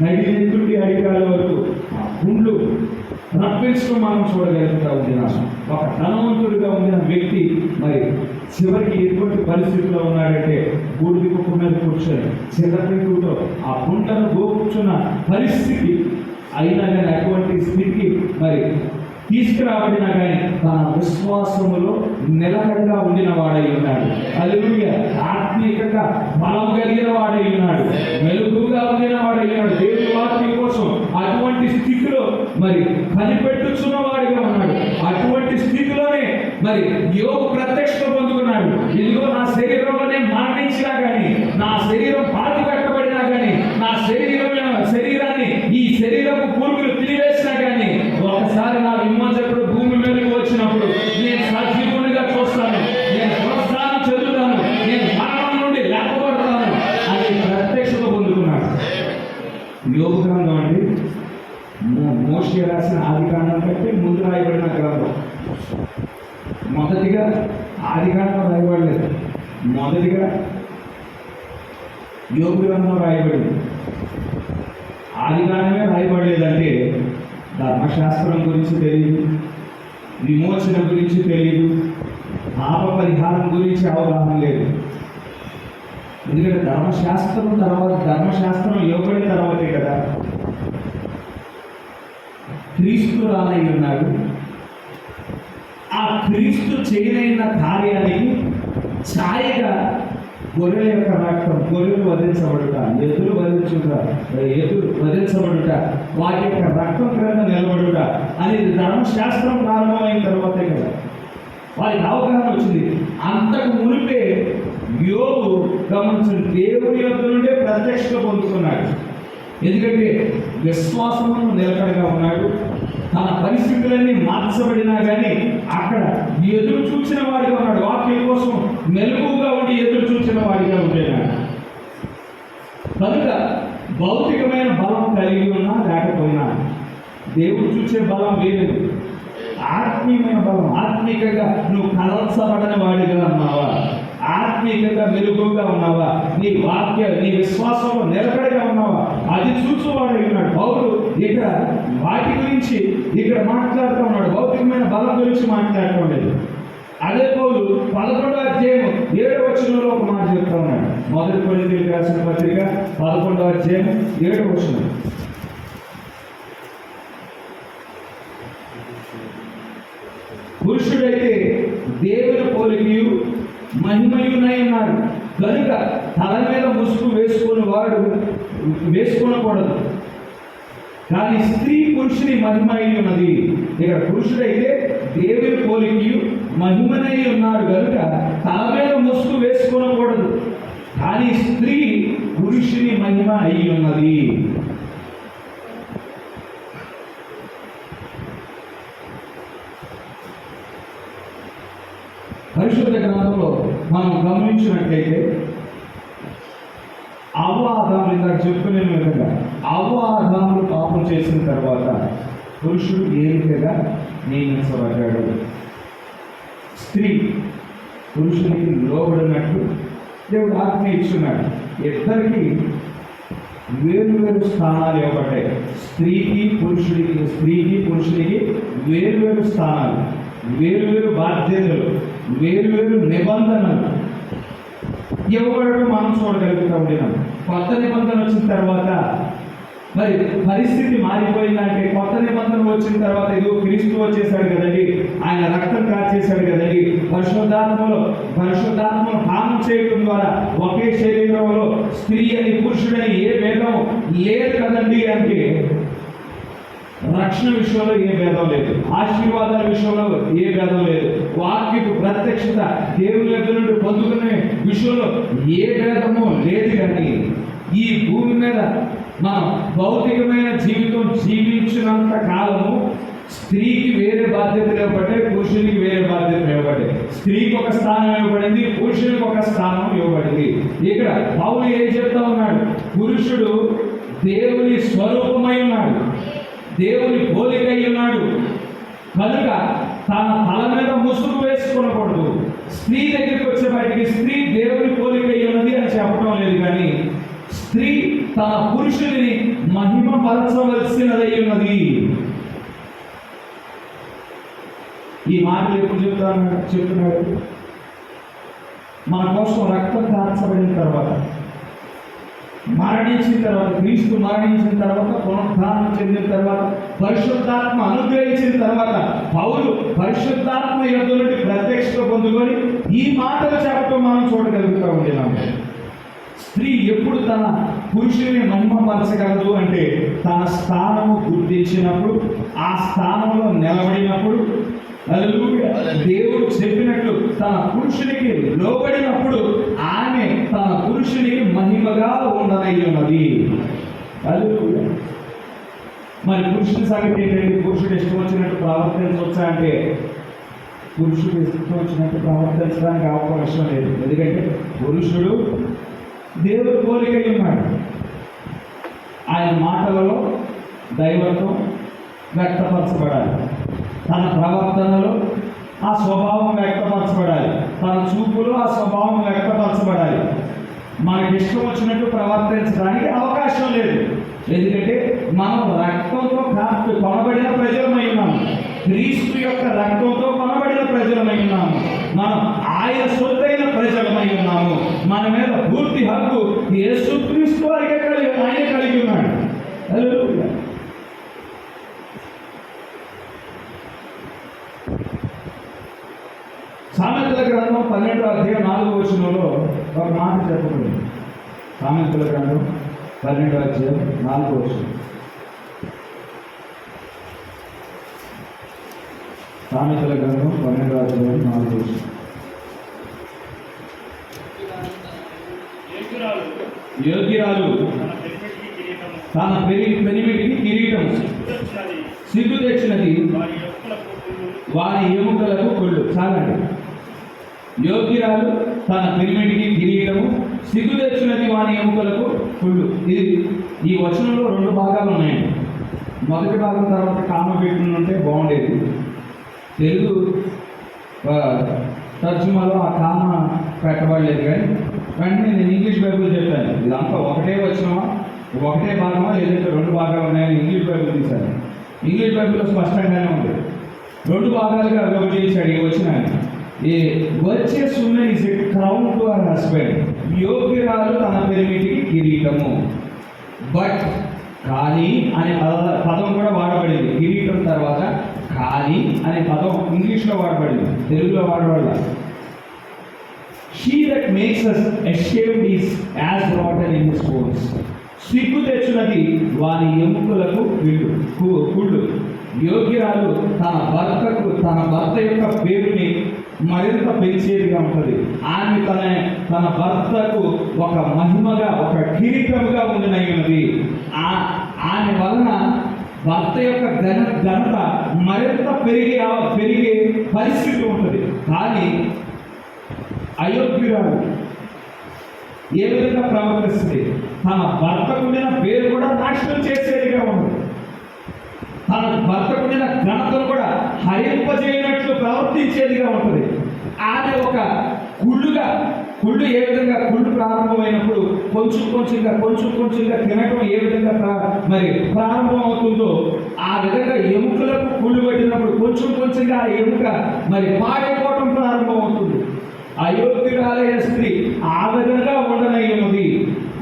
నడినెత్తుడి అడిగాల వరకు ఆ గుండ్లు రప్పించడం మనం చూడగలుగుతా ఉంటున్నాం. ఒక ధనవంతుడిగా ఉండిన వ్యక్తి మరి చివరికి ఎటువంటి పరిస్థితిలో ఉన్నాడంటే బూడిద కుప్ప మీద కూర్చొని చిన్నతో ఆ గుంటను గోపుచున్న పరిస్థితి అయినా కానీ అటువంటి స్థితికి మరి తీసుకురాబడినా కానీ తన విశ్వాసములో నిలకడగా ఉండిన వాడై ఉన్నాడు. హల్లెలూయా! ఆత్మీయంగా బలం కలిగిన వాడై ఉన్నాడు, మెలకువగా ఉండిన వాడై ఉన్నాడు. దేవుని వాక్యం కోసం అటువంటి స్థితిలో మరి కనిపెట్టుచున్న వాడిగా ఉన్నాడు. అటువంటి స్థితిలోనే మరి యోబు ప్రత్యక్షత పొందుకున్నాడు. ఇదిగో నా శరీరంలోనే మరణించినా కానీ, నా శరీరం పాతి పెట్టబడినా కానీ, నా శరీరాన్ని ఈ శరీరపు పురుగులు తిరివేసినా కానీ ఒకసారి నా విమోచకుడు భూమి మీదకి వచ్చినప్పుడు నేను సజీవునిగా చూస్తాను, నేను పునరుత్థానం చెందుతాను, నేను మరణం నుండి లేపబడతాను అని ప్రత్యక్షత పొందుకున్నాడు. యోబు గ్రంథం అండి మోషే రాసిన ఆదికాండం కంటే ముందు రాయబడిన గ్రంథం. మొదటిగా ఆదికాండం రాయబడలేదు, మొదటిగా యోబు గ్రంథం రాయబడింది. ఆదికాండమే రాయబడలేదంటే ధర్మశాస్త్రం గురించి తెలియదు, విమోచన గురించి తెలియదు, పాప పరిహారం గురించి అవగాహన లేదు. ఎందుకంటే ధర్మశాస్త్రం ఇవ్వబడిన తర్వాతే కదా క్రీస్తు రానై ఉన్నాడు. ఆ క్రీస్తు చేయనైన కార్యానికి ఛాయగా గొర్రెల యొక్క రక్తం, గొర్రెలు వధించబడుట, ఎద్దులు వధించబడుట, వాటి యొక్క రక్తం క్రింద నిలబడుట అనేది ధర్మశాస్త్రం ప్రారంభమైన తర్వాతే కదా వారికి అవగాహన వచ్చింది. అంతకు మునిపే యోబు గమనించిన దేవుని యొక్క నుండే ప్రత్యక్షత పొందుకున్నాడు. ఎందుకంటే విశ్వాసమును నిలకడగా ఉన్నాడు. తన పరిస్థితులన్నీ మార్చబడినా కానీ అక్కడ ఎదురు చూసిన వాడిగా ఉన్నాడు. వాక్యం కోసం మెలకుగా ఉండి ఎదురు చూసిన వాడిగా ఉండేనాడు. కనుక భౌతికమైన బలం కలిగి ఉన్నా లేకపోయినా దేవుడు చూసే బలం వేరేది. ఆత్మీయమైన బలం, ఆత్మీయంగా నువ్వు కలర్చబడని వాడిగా ఉన్నావా, ఆత్మీయంగా మెరుగుగా ఉన్నావా, నీ విశ్వాసంలో నిలకడగా ఉన్నావా, అది చూసేవాడు ఉన్నాడు. పౌలు ఇక్కడ వాటి గురించి ఇక్కడ మాట్లాడుతూ ఉన్నాడు. భౌతికమైన బలం గురించి మాట్లాడుతూ ఉండేది. అదే పౌలు 11వ అధ్యాయం 7వ వచనంలో ఒక మాట చెప్తా ఉన్నాడు. మొదటి కొరింథీయులకు రాసిన పత్రిక 11వ అధ్యాయం 7వ వచనం. పురుషుడైతే దేవుని పోలికయు మహిమయునై ఉన్నాడు కనుక తల మీద ముసుగు వేసుకొనకూడదు. కానీ స్త్రీ పురుషుని మహిమ అయి ఉన్నది. ఇక్కడ పురుషుడైతే దేవుని పోలికయు మహిమనై ఉన్నాడు కనుక తల మీద ముసుగు వేసుకొనకూడదు. కానీ స్త్రీ పురుషుని మహిమ అయి ఉన్నది. పరిశుద్ధ గ్రంథంలో మనం గమనించినట్లయితే అవ్వ ఆదాములు ఇందాక చెప్పుకునే విధంగా అవ్వ ఆదాములు పాపం చేసిన తర్వాత పురుషుడు ఏలికగా నియమించబడ్డాడు. స్త్రీ పురుషునికి లోబడినట్లు దేవుడు ఆజ్ఞ ఇచ్చున్నాడు. ఇద్దరికి వేరు స్థానాలు ఇవ్వబడ్డాయి. స్త్రీకి పురుషుడికి వేరు స్థానాలు, వేరు బాధ్యతలు, వేరు నిబంధనలు ఇవ్వబడడం మనం చూడగలుగుతూ ఉండినాం. కొత్త నిబంధన వచ్చిన తర్వాత మరి పరిస్థితి మారిపోయిందంటే, కొత్త నిబంధన వచ్చిన తర్వాత ఇదిగో క్రీస్తు వచ్చేసాడు కదండి, ఆయన రక్తం కార్చేశాడు కదండి, పరిశుద్ధాత్మను హామం చేయడం ద్వారా ఒకే శరీరంలో స్త్రీ అని పురుషుడని ఏ భేదం లేదు కదండి. అంటే రక్షణ విషయంలో ఏ భేదం లేదు, ఆశీర్వాదాల విషయంలో ఏ భేదం లేదు, వాక్యపు ప్రత్యక్షత దేవుని దగ్గర నుండి పొందుకునే విషయంలో ఏ భేదము లేదు. కానీ ఈ భూమి మీద మనం భౌతికమైన జీవితం జీవించినంత కాలము స్త్రీకి వేరే బాధ్యతలు ఇవ్వబడ్డాయి, పురుషునికి వేరే బాధ్యతలు ఇవ్వబడ్డాయి. స్త్రీకి ఒక స్థానం ఇవ్వబడింది, పురుషునికి ఒక స్థానం ఇవ్వబడింది. ఇక్కడ పౌలు ఏం చెప్తా ఉన్నాడు? పురుషుడు దేవుని స్వరూపమై ఉన్నాడు, దేవుని పోలికై ఉన్నాడు కనుక తన తల మీద ముసుగు వేసుకొనకూడదు. స్త్రీ దగ్గరికి వచ్చేవాటికి స్త్రీ దేవుని పోలికై ఉన్నది అని చెప్పడం లేదు, కానీ స్త్రీ తన పురుషుడిని మహిమపరచవలసినదై ఉన్నది. ఈ మాటలు ఎప్పుడు చెప్తున్నాడు? మన కోసం రక్తం కార్చబడిన తర్వాత, మరణించిన తర్వాత, క్రీస్తు మరణించిన తర్వాత, పునరుత్థానం చెందిన తర్వాత, పరిశుద్ధాత్మ అనుగ్రహించిన తర్వాత పౌలు పరిశుద్ధాత్మ యొద్ద నుండి ప్రత్యక్షత పొందుకొని ఈ మాటలు చెప్పడం మనం చూడగలుగుతూ ఉండినాము. స్త్రీ ఎప్పుడు తన పురుషుని మహిమపరచగలదు అంటే తన స్థానము గుర్తించినప్పుడు, ఆ స్థానంలో నిలబడినప్పుడు, దేవుడు చెప్పినట్లు తన పురుషునికి లోబడినప్పుడు ఆమె తన పురుషునికి మహిమగా ఉండనై ఉన్నది. మరి పురుషుని సంగతి ఏంటంటే, పురుషుడు ఇష్టం వచ్చినట్టు ప్రవర్తించవచ్చా అంటే పురుషుడు ఇష్టం వచ్చినట్టు ప్రవర్తించడానికి అవకాశం లేదు. ఎందుకంటే పురుషుడు దేవుడు పోలికై ఉన్నాడు. ఆయన మాటలలో దైవత్వం వ్యక్తపరచబడాలి, తన ప్రవర్తనలో ఆ స్వభావం వ్యక్తపరచబడాలి, తన చూపులో ఆ స్వభావం వ్యక్తపరచబడాలి. మనకి ఇష్టం వచ్చినట్టు ప్రవర్తించడానికి అవకాశం లేదు. ఎందుకంటే మనం రక్తంతో కొనబడిన ప్రజలమై ఉన్నాము, క్రీస్తు యొక్క రక్తంతో కొనబడిన ప్రజలమై ఉన్నాము, మనం ఆయన సొత్తైన ప్రజలమై ఉన్నాము. మన మీద పూర్తి హక్కు యేసుక్రీస్తు వారికే ఆయన కలిగి ఉన్నాడు. హల్లెలూయా. సామెతల సామెతల గ్రంథం 12 అధ్యాయం 4 ఒక మాట చెప్పబడింది. సామెతల గ్రంథం 12 అధ్యాయం 4. సామెతల గ్రంథం 12 అధ్యాయం 4. యోగ్యురాలు తన పెనిమిటికి కిరీటం, సిగ్గు తెచ్చినది వారి ఎముకలకు కొళ్ళు. చాలండి. యోగ్యురాలు తన పెనిమిటికి కిరీటము, సిగ్గు తెచ్చినది వారి ఎముకలకు కొళ్ళు. ఈ వచనంలో 2 భాగాలు ఉన్నాయండి. మొదటి భాగం తర్వాత కామ పెట్టుకుంటే బాగుండేది. తెలుగు తర్జుమాలో ఆ కామ పెట్టబడలేదు, కానీ వెంటనే నేను ఇంగ్లీష్ బైబుల్ చెప్పాను. ఇదంతా ఒకటే వచనమా, ఒకటే భాగమా, లేదంటే 2 భాగాలు ఉన్నాయని ఇంగ్లీష్ బైబుల్ తీశాను. ఇంగ్లీష్ బైబుల్లో స్పష్టంగానే ఉంది. 2 భాగాలుగా విభజించాడు ఈ వచనాన్ని. A virtuous woman is a crown to her husband. యోగ్యురాలు తన పెనిమిటికి కిరీటము. బట్ కానీ అనే పదం కూడా వాడబడింది. కిరీటం తర్వాత కానీ అనే పదం ఇంగ్లీష్లో వాడబడింది, తెలుగులో వాడబడాల. She that makes us ashamed is as rotten in his bones. సిగ్గు తెచ్చున్నది వారి ఎముకలకు కుళ్ళు. యోగ్యురాలు తన భర్త యొక్క పేరుని మరింత పెంచేదిగా ఉంటుంది. ఆమె తన భర్తకు ఒక మహిమగా, ఒక కిరీటముగా ఉన్నది. ఆమె వలన భర్త యొక్క ఘనత మరింత పెరిగే పరిస్థితి ఉంటుంది. కానీ అయోగ్యురాలు ఏ విధంగా ప్రవర్తిస్తుంది? తన భర్తకుండిన పేరు కూడా నాశనం చేసేదిగా ఉంటుంది. తన భర్తకుండిన ఘనతను కూడా హరింపజేయనట్లు ప్రవర్తించేదిగా ఉంటుంది. ఆమె ఒక కుళ్ళు ఏ విధంగా కుళ్ళు ప్రారంభమైనప్పుడు కొంచెం కొంచెంగా తినటం ఏ విధంగా ప్రారంభం అవుతుందో, ఆ విధంగా ఎముకలకు కుళ్ళు పెట్టినప్పుడు కొంచెంగా ఆ ఎముక పాడైపోవటం ప్రారంభం అవుతుంది. అయోగ్యురాలైన స్త్రీ ఆ విధంగా ఉండనయ్యున్నది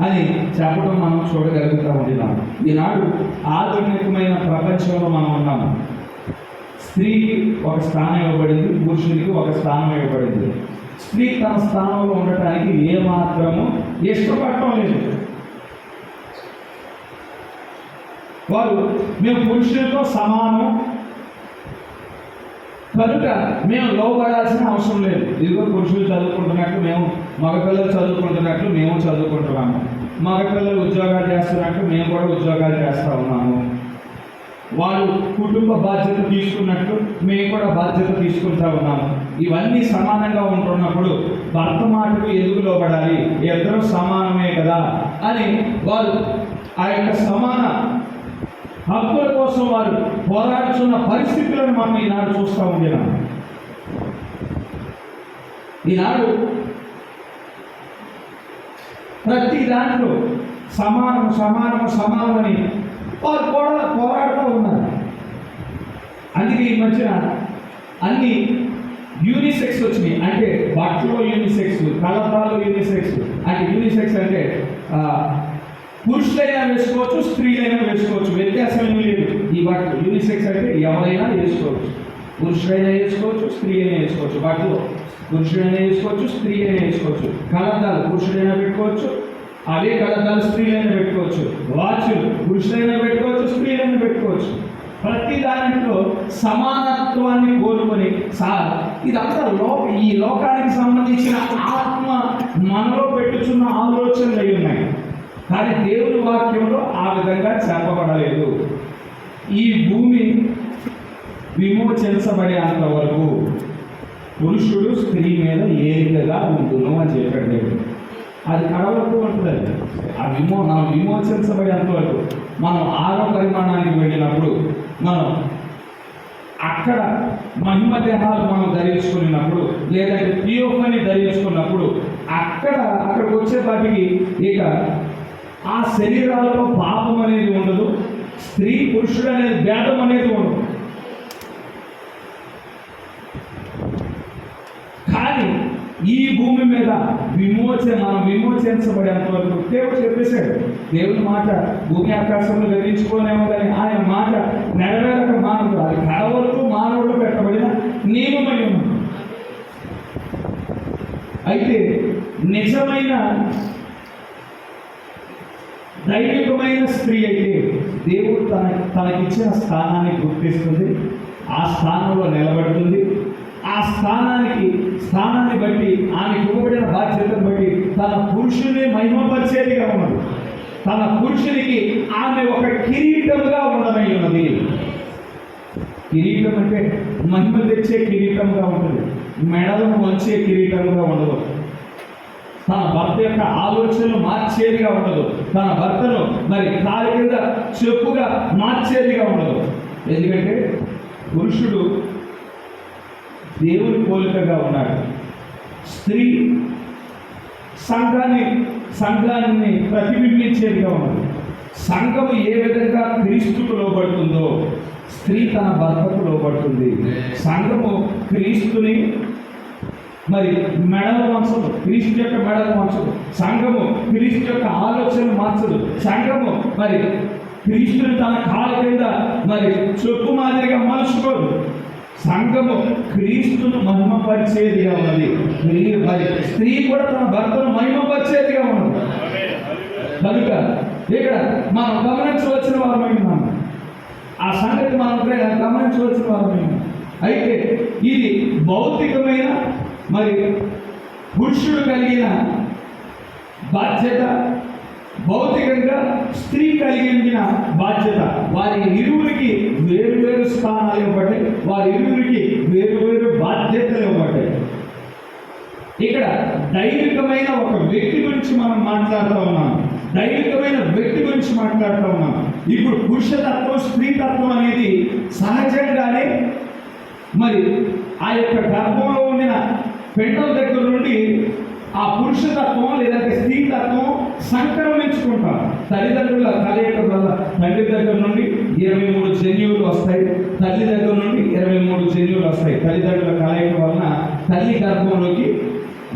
అని చెప్పడం మనం చూడగలుగుతూ ఉంటున్నాం. ఈనాడు ఆధునికమైన ప్రపంచంలో మనం ఉన్నాము. స్త్రీకి ఒక స్థానం ఇవ్వబడింది, పురుషునికి ఒక స్థానం ఇవ్వబడింది. స్త్రీ తన స్థానంలో ఉండటానికి ఏమాత్రము ఇష్టపడటం లేదు. వారు మేము పురుషులతో సమానం కనుక మేము లోపడాల్సిన అవసరం లేదు. ఇదిగో పురుషులు చదువుకుంటున్నట్లు మేము, మగపిల్లలు చదువుకుంటున్నట్లు మేము చదువుకుంటున్నాము, మగపిల్లలు ఉద్యోగాలు చేస్తున్నట్లు మేము కూడా ఉద్యోగాలు చేస్తూ ఉన్నాము, వాళ్ళు కుటుంబ బాధ్యత తీసుకున్నట్లు మేము కూడా బాధ్యత తీసుకుంటూ ఉన్నాము. ఇవన్నీ సమానంగా ఉంటున్నప్పుడు భర్త మాటకు ఎందుకు లోబడాలి? ఇద్దరు సమానమే కదా అని వారు ఆ యొక్క సమాన హక్కుల కోసం వారు పోరాడుతున్న పరిస్థితులను మనం ఈనాడు చూస్తూ ఉంటున్నాం. ఈనాడు ప్రతి దాంట్లో సమానమని వారు పోరాడుతూ ఉన్నారు. అందుకే ఈ మధ్యన అన్ని యూనిసెక్స్ వచ్చినాయి. అంటే బట్టలో యూనిసెక్స్, కలపాలు యూనిసెక్స్. అంటే యూనిసెక్స్ అంటే పురుషులైనా వేసుకోవచ్చు, స్త్రీలైనా వేసుకోవచ్చు, వ్యత్యాసం ఏమీ లేదు. ఈ బట్టలు యూనిసెక్స్ అంటే ఎవరైనా వేసుకోవచ్చు. పురుషులైనా వేసుకోవచ్చు, స్త్రీ అయినా వేసుకోవచ్చు. బట్టలు పురుషుడైనా వేసుకోవచ్చు, స్త్రీ అయినా వేసుకోవచ్చు. కలద్దాలు పురుషుడైనా పెట్టుకోవచ్చు, అవే కలద్దాలు స్త్రీలైనా పెట్టుకోవచ్చు. వాచ్లు పురుషులైనా పెట్టుకోవచ్చు, స్త్రీలైనా పెట్టుకోవచ్చు. ప్రతి దాంట్లో సమానత్వాన్ని కోరుకొని ఇదంతా ఈ లోకానికి సంబంధించిన ఆత్మ మనలో పెట్టుచున్న ఆలోచనలు అయి ఉన్నాయి. కానీ దేవుని వాక్యంలో ఆ విధంగా చెప్పబడలేదు. ఈ భూమి విమోచించబడేంత వరకు పురుషుడు స్త్రీ మీద ఏకగా ఉంటును అని చెప్పాడు దేవుడు. అది కడవరకు ఉంటుంది. మనం విమోచించబడేంత వరకు మనం 6వ పరిమాణానికి వెళ్ళినప్పుడు, మనం అక్కడ మహిమ దేహాలు మనం ధరించుకున్నప్పుడు, లేదంటే థియోఫనీ ధరించుకున్నప్పుడు అక్కడికి వచ్చేపాటికి ఇక ఆ శరీరాలలో పాపం అనేది ఉండదు, స్త్రీ పురుషుడు అనేది భేదం అనేది ఉండదు. కానీ ఈ భూమి మీద మనం విమోచించబడేంత వరకు దేవుడు చెప్పేశాడు. దేవుని మాట భూమి ఆకాశంలో గతించుకోలేమో కానీ ఆయన మాట నెరవేరక మానవుడు, అది కడవరకు మానవుడు పెట్టబడిన నియమమై ఉంది. అయితే నిజమైన దైవికమైన స్త్రీ అయితే దేవుడు తనకిచ్చిన స్థానాన్ని గుర్తిస్తుంది, ఆ స్థానంలో నిలబడుతుంది. ఆ స్థానాన్ని బట్టి, ఆమెకు ఇవ్వబడిన బాధ్యతను బట్టి తన పురుషుని మహిమపరిచేదిగా ఉన్నది. తన పురుషునికి ఆమె ఒక కిరీటముగా ఉండనై ఉన్నది. కిరీటం అంటే మహిమ తెచ్చే కిరీటంగా ఉంటుంది, మెడలను వంచే కిరీటంగా ఉండదు. తన భర్త యొక్క ఆలోచనలు మార్చేదిగా ఉండదు. తన భర్తను కాలి కింద చెప్పుగా మార్చేదిగా ఉండదు. ఎందుకంటే పురుషుడు దేవుని పోలికగా ఉన్నాడు. స్త్రీ సంఘాన్ని ప్రతిబింబించేదిగా ఉన్నది. సంఘము ఏ విధంగా క్రీస్తుకు లోబడుతుందో స్త్రీ తన భర్తకు లోబడుతుంది. సంఘము క్రీస్తుని మెడలు మార్చదు, క్రీస్తు యొక్క మెడలు మార్చదు. సంఘము క్రీస్తు యొక్క ఆలోచనలు మార్చదు. సంఘము క్రీస్తుని తన కాళ్ళ కింద చొప్పు మాదిరిగా మలుచుకోదు. సంఘము క్రీస్తును మహిమపరిచేదిగా ఉన్నది. స్త్రీ కూడా తన భర్తను మహిమపరిచేదిగా ఉన్నది. కనుక ఇక్కడ మనం గమనించవలసిన వారమైనాము. ఆ సంగతి మనం గమనించవలసిన వారమైనాము. అయితే ఇది భౌతికమైన పురుషుడు కలిగిన బాధ్యత, భౌతికంగా స్త్రీ కలిగిన బాధ్యత. వారి ఇరువురికి వేరు స్థానాలు ఇవ్వబడ్డాయి, వారి ఇరువురికి వేరు బాధ్యతలు ఇవ్వబడ్డాయి. ఇక్కడ దైవికమైన ఒక వ్యక్తి గురించి మనం మాట్లాడుతూ ఉన్నాం. ఇప్పుడు పురుషతత్వం, స్త్రీతత్వం అనేది సహజంగానే ఆ యొక్క గర్భంలో ఉండిన పెండల దగ్గర నుండి ఆ పురుషతత్వం లేదంటే స్త్రీతత్వం సంక్రమించుకుంటాం. తల్లిదండ్రుల కలయిక వల్ల తండ్రి దగ్గర నుండి 23 జన్యువులు వస్తాయి, తల్లి దగ్గర నుండి 23 జన్యువులు వస్తాయి. తల్లిదండ్రుల కలయిక వలన తల్లి గర్భంలోకి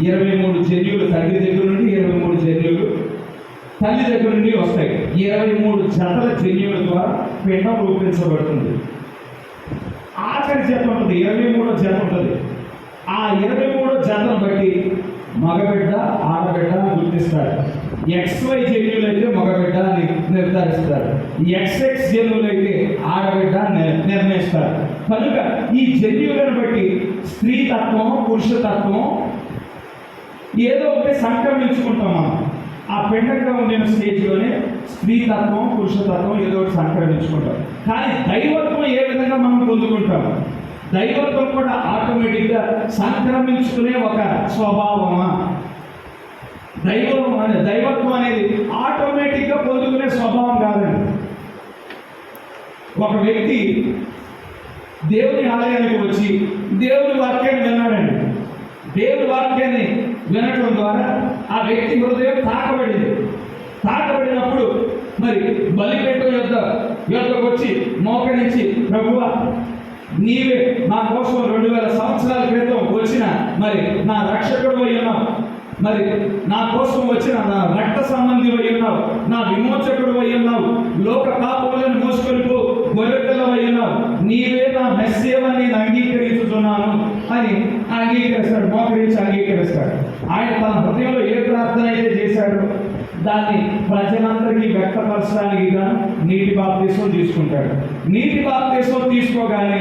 23 జన్యువులు, తండ్రి దగ్గర నుండి 23 జన్యువులు తల్లి దగ్గర నుండి వస్తాయి. 23 జతల జన్యువుల ద్వారా పిండం రూపించబడుతుంది. ఆఖరి జత ఉంటుంది, 23వ జత ఉంటుంది. ఆ 23 జతను బట్టి మగబిడ్డ ఆడబిడ్డ అని గుర్తిస్తారు. XY జన్యువులు అయితే మగబిడ్డ అని నిర్ధారిస్తారు, XX జన్యువులు అయితే ఆడబిడ్డ నిర్ణయిస్తారు. కనుక ఈ జన్యువులను బట్టి స్త్రీతత్వం, పురుషతత్వం ఏదో ఒకటి సంక్రమించుకుంటాం మనం. ఆ పెండగా ఉండిన స్టేజ్లోనే స్త్రీతత్వం, పురుషతత్వం ఏదో ఒకటి సంక్రమించుకుంటాం. కానీ దైవత్వం ఏ విధంగా మనం పొందుకుంటాం? దైవత్వం కూడా ఆటోమేటిక్గా సంక్రమించుకునే ఒక స్వభావమా? దైవత్వం అనేది ఆటోమేటిక్గా పొందుకునే స్వభావం కాదండి. ఒక వ్యక్తి దేవుని ఆలయానికి వచ్చి దేవుని వాక్యాన్ని విన్నాడండి. దేవుని వాక్యాన్ని వినటం ద్వారా ఆ వ్యక్తి హృదయం తాకబడినప్పుడు బలిపీఠం యొద్దకు వచ్చి మోకరించి, ప్రభువా నీవే నా కోసం 2000 సంవత్సరాల క్రితం వచ్చిన నా రక్షకుడు అయి ఉన్నావు, నా కోసం వచ్చిన నా రక్త సంబంధి అయి ఉన్నావు, నా విమోచకుడు అయి ఉన్నావు, లోక పాపములను మోసుకొని గొర్రెపిల్ల అయి ఉన్నావు, నీవే నా మెస్సియని నేను అంగీకరించుతున్నాను అని అంగీకరిస్తాడు. మోకరించి అంగీకరిస్తాడు. ఆయన తన హృదయంలో ఏ ప్రార్థన అయితే చేశాడో దాన్ని ప్రజలందరికీ వ్యక్తపరచడానికి గాను నీటి బాప్తిసం తీసుకుంటాడు. నీటి బాప్తిసం తీసుకోగానే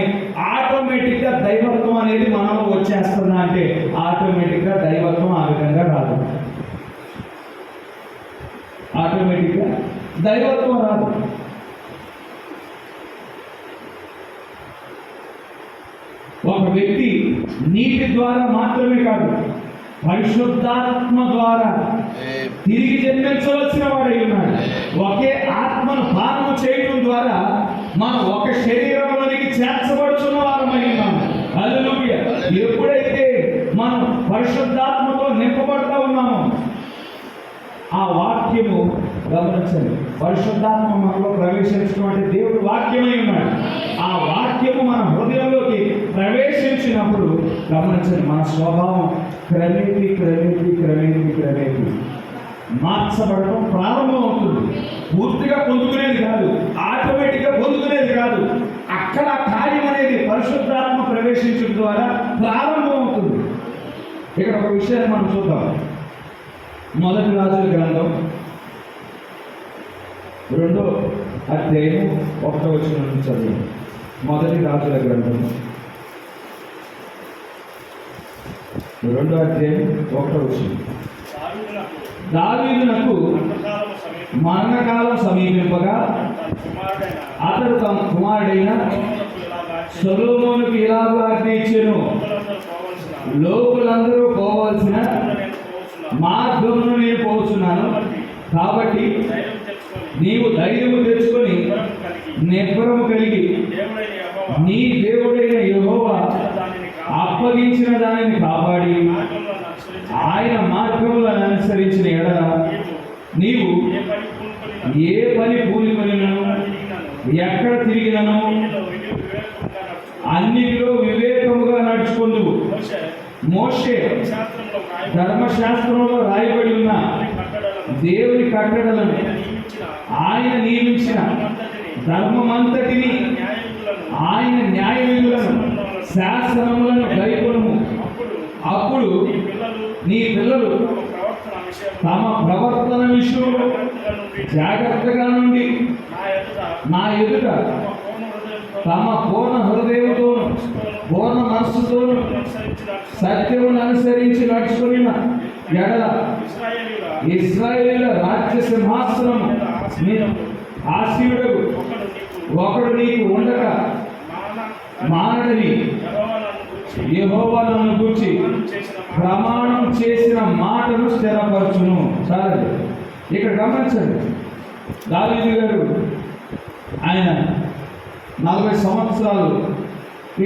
ఆటోమేటిక్గా దైవత్వం అనేది మనలో వచ్చేస్తుందా అంటే ఆటోమేటిక్గా దైవత్వం ఆ విధంగా రాదు. ఆటోమేటిక్గా దైవత్వం రాదు. ఒక వ్యక్తి నీటి ద్వారా మాత్రమే కాదు, పరిశుద్ధాత్మ ద్వారా తిరిగి జన్మించవలసిన వాడై ఉన్నాడు. ఒకే ఆత్మను పానము చేయడం ద్వారా మనం ఒక శరీరంలోనికి చేర్చబడుతున్న వారమై ఉన్నాము. హల్లెలూయా. ఎప్పుడైతే మనం పరిశుద్ధాత్మతో నింపబడతా ఉన్నామో ఆ వాక్యము గమనించండి, పరిశుద్ధాత్మ మనలో ప్రవేశించడం అంటే దేవుడు వాక్యమై ఉన్నాడు. ఆ వాక్యము మన హృదయంలోకి ప్రవేశించినప్పుడు గమనించండి, మన స్వభావం క్రమేపీ మార్చబడటం ప్రారంభం అవుతుంది. పూర్తిగా పొందుకునేది కాదు, ఆటోమేటిక్గా పొందుకునేది కాదు. అక్కడ కార్యం అనేది పరిశుద్ధాత్మ ప్రవేశించడం ద్వారా ప్రారంభం అవుతుంది. ఇక్కడ ఒక విషయాన్ని మనం చూద్దాం. మొదటి రాజుల గ్రంథం 2వ అధ్యాయం 1వ వచనం నుంచి చదువు. మొదటి రాజుల గ్రంథం 2వ అధ్యాయం 1వ వచనం. దావీదునకు మరణకాలం సమీపింపగా అతడు తన కుమారుడైన సొలొమోనుకు ఇలాగ ఆజ్ఞ ఇచ్చెను, లోకులందరూ పోవలసిన మార్గమును నేను పోతున్నాను, కాబట్టి నీవు ధైర్యము తెచ్చుకొని నిబ్బరము కలిగి నీ దేవుడైన యెహోవా అప్పగించిన దానిని కాపాడి ఆయన మార్గములను అనుసరించిన ఎడల నీవు ఏ పని పూనుకొనినను ఎక్కడ తిరిగినను అన్నిటిలో వివేకముగా నడుచుకొందువు. మోషే ధర్మశాస్త్రంలో రాయబడి ఉన్న దేవుని కట్టడలను ఆయన నియమించిన ధర్మమంతటిని ఆయన న్యాయ విధులను శాసనములను గైకొనుము. అప్పుడు నీ పిల్లలు తమ ప్రవర్తన విషయంలో జాగ్రత్తగా నుండి నా ఎదుట తమ పూర్ణ హృదయంతోను పూర్ణ మనస్సుతోను సత్యమును అనుసరించి నడుచుకున్న ఎడల ఇశ్రాయేలీయుల రాజ్య సింహాసనము మీద ఆసీనుడగు ఒకడు నీకు ఉండక మానడని యెహోవా నన్ను గూర్చి ప్రమాణం చేసిన మాటను స్థిరపరచును. సరే, ఇక్కడ గమనించండి. దావీదు గారు ఆయన 40 సంవత్సరాలు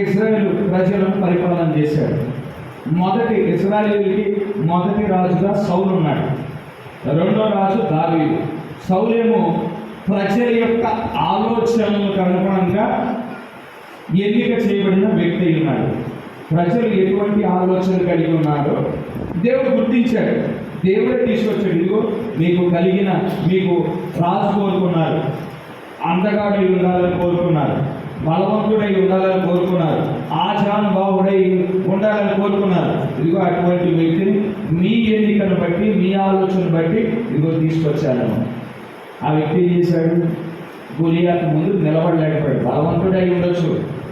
ఇశ్రాయేలు ప్రజలను పరిపాలన చేశాడు. మొదటి ఇశ్రాయేలుకి మొదటి రాజుగా సౌలు ఉన్నాడు, 2వ రాజు దావీదు. సౌలేమో ప్రజల యొక్క ఆలోచనలకు అనుగుణంగా ఎన్నిక చేయబడిన వ్యక్తి ఉన్నాడు. ప్రజలు ఎటువంటి ఆలోచనలు కలిగి ఉన్నారో దేవుడు గుర్తించాడు. దేవుడే తీసుకొచ్చాడు. ఇదిగో మీకు కలిగిన మీకు రాజు కోరుకున్నారు, అందగాడై ఉండాలని కోరుకున్నారు, బలవంతుడై ఉండాలని కోరుకున్నారు, ఆజానుభావుడై ఉండాలని కోరుకున్నారు. ఇదిగో అటువంటి వ్యక్తిని మీ ఎన్నికను బట్టి మీ ఆలోచన బట్టి ఇదిగో తీసుకొచ్చాను. ఆ వ్యక్తి ఏం చేశాడు? గొలియాతు ముందు నిలబడలేకపోయాడు. బలవంతుడై ఉండొచ్చు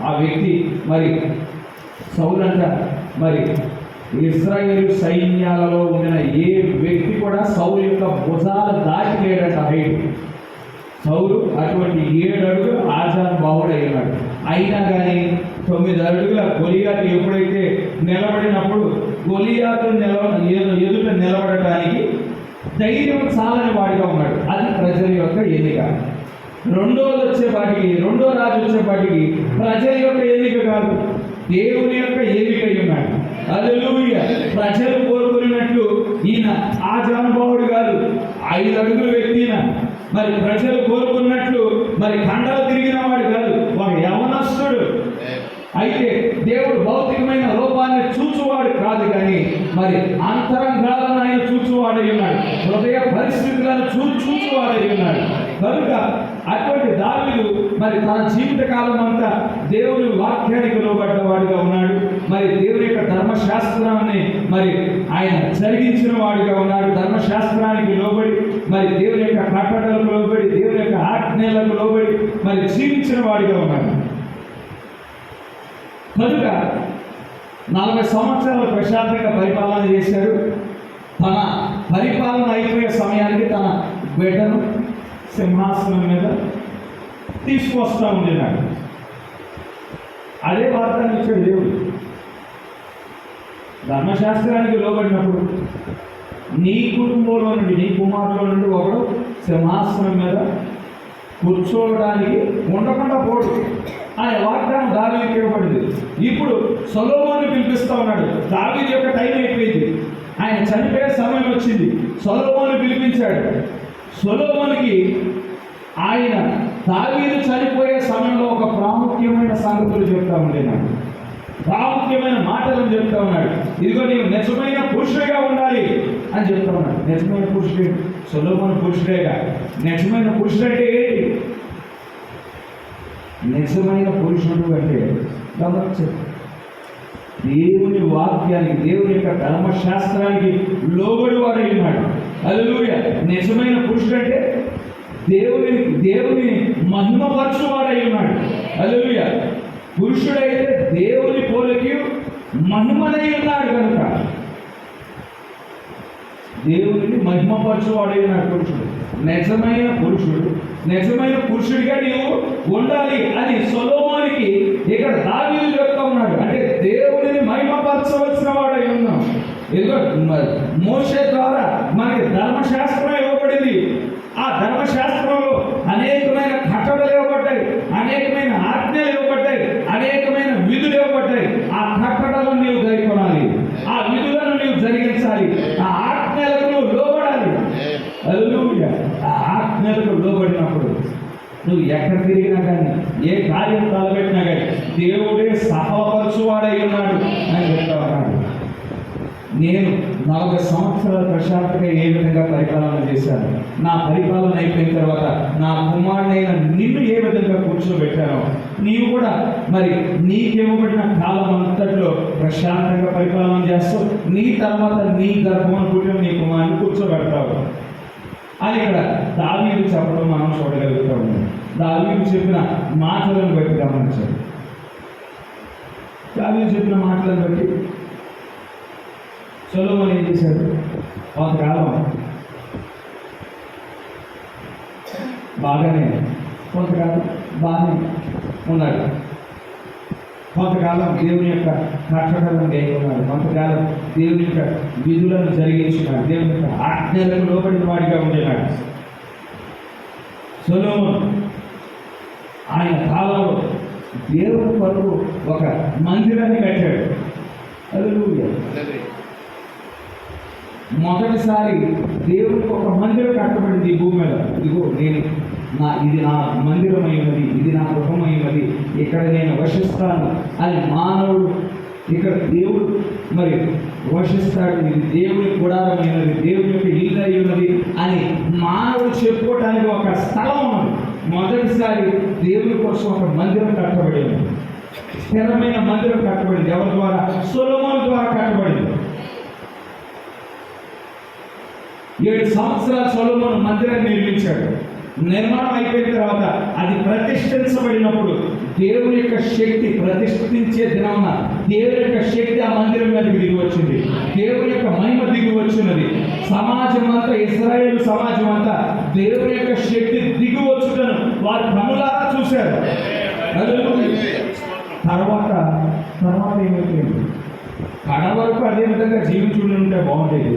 ఆ వ్యక్తి. మరి సౌలంట మరి ఇశ్రాయేలు సైన్యాలలో ఉన్న ఏ వ్యక్తి కూడా సౌలు యొక్క భుజాలు దాటిలేడంట హైట్. సౌలు అటువంటి 7 అడుగులు ఆజానుభావుడై ఉన్నాడు. అయినా కానీ 9 అడుగుల గొలియాతు ఎప్పుడైతే నిలబడినప్పుడు గొలియాతు ఎదుట నిలబడటానికి ధైర్యం చాలని వాడిగా ఉన్నాడు. అది ప్రజల యొక్క ఎన్నిక. 2వ రాజు వచ్చేపాటికి ప్రజల యొక్క ఎన్నిక కాదు, దేవుని యొక్క ఎన్నిక ఉన్నాడు. హల్లెలూయా. ప్రజలు కోరుకున్నట్లు ఈయన ఆజానుభావుడు కాదు, 5 అడుగుల వ్యక్తి. మరి ప్రజలు కోరుకున్నట్లు మరి ఖండాలు తిరిగిన వాడు కాదు, ఒక యవనస్తుడు. అయితే దేవుడు భౌతికమైన రూపాన్ని చూచువాడు కాదు, కానీ మరి అంతరంగాలను ఆయన చూచువాడై ఉన్నాడు, హృదయ పరిస్థితులను చూచువాడై ఉన్నాడు. కనుక అటువంటి దావీదు మరి తన జీవిత కాలం అంతా దేవుని వాక్యానికి లోబడ్డవాడిగా ఉన్నాడు. మరి దేవుని యొక్క ధర్మశాస్త్రాన్ని మరి ఆయన జరిగించిన వాడిగా ఉన్నాడు. ధర్మశాస్త్రానికి లోబడి మరి దేవుని యొక్క కట్టడలకు లోబడి దేవుని యొక్క ఆజ్ఞలకు లోబడి మరి జీవించిన వాడిగా ఉన్నాడు. కనుక 40 సంవత్సరాలు ప్రశాంతంగా పరిపాలన చేశాడు. తన పరిపాలన అయిపోయే సమయానికి తన బిడ్డను సింహాసనం మీద తీసుకొస్తా ఉండేనాడు. అదే వార్తను ఇచ్చాడు దేవుడు. ధర్మశాస్త్రానికి లోబడినప్పుడు నీ కుటుంబంలో నుండి నీ కుమారులో నుండి ఒకడు సింహాసనం మీద కూర్చోవడానికి ఉండకుండా పోడు అనే వాగ్దానం దావీదుకి ఇవ్వబడింది. ఇప్పుడు సొలొమోనుని పిలిపిస్తా ఉన్నాడు. దావీదు యొక్క టైం అయిపోయింది, ఆయన చనిపోయే సమయం వచ్చింది. సొలొమోనుని పిలిపించాడు. సొలొమోనుకి ఆయన దావీదు చనిపోయే సమయంలో ఒక ప్రాముఖ్యమైన సంగతులు చెప్తా ఉండే, నాకు ప్రాముఖ్యమైన మాటలను చెప్తా ఉన్నాడు. ఇదిగో నీవు నిజమైన పురుషుడిగా ఉండాలి అని చెప్తా ఉన్నాడు. నిజమైన పురుషుడే సొలొమోను పురుషుడేగా. నిజమైన పురుషుడు అంటే ఏంటి? నిజమైన పురుషుడు అంటే గమనించండి, దేవుని వాక్యానికి, దేవుని యొక్క ధర్మశాస్త్రానికి లోబడి వాడై ఉన్నాడు. హల్లెలూయా. నిజమైన పురుషుడు అంటే దేవుని మహిమపరచువాడై ఉన్నాడు. హల్లెలూయా. పురుషుడైతే దేవుని పోలికి మహిమనై ఉన్నాడు కనుక దేవుని మహిమపరచువాడై ఉన్నాడు పురుషుడు. నిజమైన పురుషుడిగా నీవు ఉండాలి అని సొలొమోనుకి ఇక్కడ దావీదు చెప్తా ఉన్నాడు. అంటే దేవుడిని మహిమపరచవలసిన వాడై ఉన్నాం. ఏదో మోషే ద్వారా మనకి ధర్మశాస్త్రం ఇవ్వబడింది. ఆ ధర్మశాస్త్రంలో అనేకమైన కట్టడలు ఇవ్వబడ్డాయి, అనేకమైన ఆజ్ఞలు ఇవ్వబడ్డాయి, అనేకమైన విధులు ఇవ్వబడ్డాయి. ఆ కట్టడలను నీవు గైకొనాలి, ఆ విధులను నీవు జరిగించాలి, ఆ ఆజ్ఞలకు నువ్వు లోబడాలి. హల్లెలూయా. ఆ ఆజ్ఞలకు లోబడినప్పుడు నువ్వు ఎక్కడ తిరిగినా కానీ, ఏ కార్యం తలపెట్టినా కానీ దేవుడే సఫలపరచువాడై ఉన్నాడు అని చెప్తా ఉన్నాడు. నేను 40 సంవత్సరాల ప్రశాంతంగా ఏ విధంగా పరిపాలన చేశాను, నా పరిపాలన అయిపోయిన తర్వాత నా కుమారుడైన నిన్ను ఏ విధంగా కూర్చోబెట్టానో నీవు కూడా మరి నీకివ్వబడిన కాలం అంతట్లో ప్రశాంతంగా పరిపాలన చేస్తావు. నీ తర్వాత నీ గర్భం పుట్టిన నీ కుమారుని కూర్చోబెడతావు అని ఇక్కడ దావీదు చెప్పడం మనం చూడగలుగుతాము. దావీదు చెప్పిన మాటలను బట్టి గమనించాడు. దావీదు చెప్పిన మాటలను బట్టి సొలొమోను ఏం చేశాడు? కొంతకాలం బాగానే ఉన్నాడు. కొంతకాలం దేవుని యొక్క కట్టడలను గైకొన్నాడు. కొంతకాలం దేవుని యొక్క విధులను జరిగించున్నాడు. దేవుని యొక్క ఆజ్ఞలకు లోబడిన వాడిగా ఉండేవాడు సొలొమోను. ఆయన కాలంలో దేవుని కొరకు ఒక మందిరాన్ని కట్టాడు. హల్లెలూయా. మొదటిసారి దేవునికి ఒక మందిరం కట్టబడింది ఈ భూమి మీద. ఇదిగో ఇది నా మందిరమైనది, ఇది నా గృహమైనది, ఇక్కడ నేను వసిస్తాను అని మానవుడు, ఇక్కడ దేవుడు మరి వసిస్తాడు, ఇది దేవుని గుడారమైనది, దేవుని యొక్క ఇల్లు అయి ఉన్నది అని మానవుడు చెప్పుకోవటానికి ఒక స్థలం ఉన్నది. మొదటిసారి దేవుని కోసం ఒక మందిరం కట్టబడింది. స్థిరమైన మందిరం కట్టబడింది. ఎవరి ద్వారా? సొలొమోను ద్వారా కట్టబడింది. 7 సంవత్సరాలు సొలొమోను మందిరాన్ని నిర్మించాడు. నిర్మాణం అయిపోయిన తర్వాత అది ప్రతిష్ఠించబడినప్పుడు దేవుని యొక్క శక్తి ప్రతిష్ఠించే దినమున దేవుని యొక్క శక్తి ఆ మందిరం మీదకి దిగి వచ్చింది. దేవుని యొక్క మహిమ దిగి వచ్చినది. సమాజం అంతా, ఇశ్రాయేలు సమాజం అంతా దేవుని యొక్క శక్తి దిగి వచ్చుటను వారు కనులారా చూశారు. తర్వాత ఏమైపోయింది? కడ వరకు అదే విధంగా జీవించుండి ఉంటే బాగుండేది.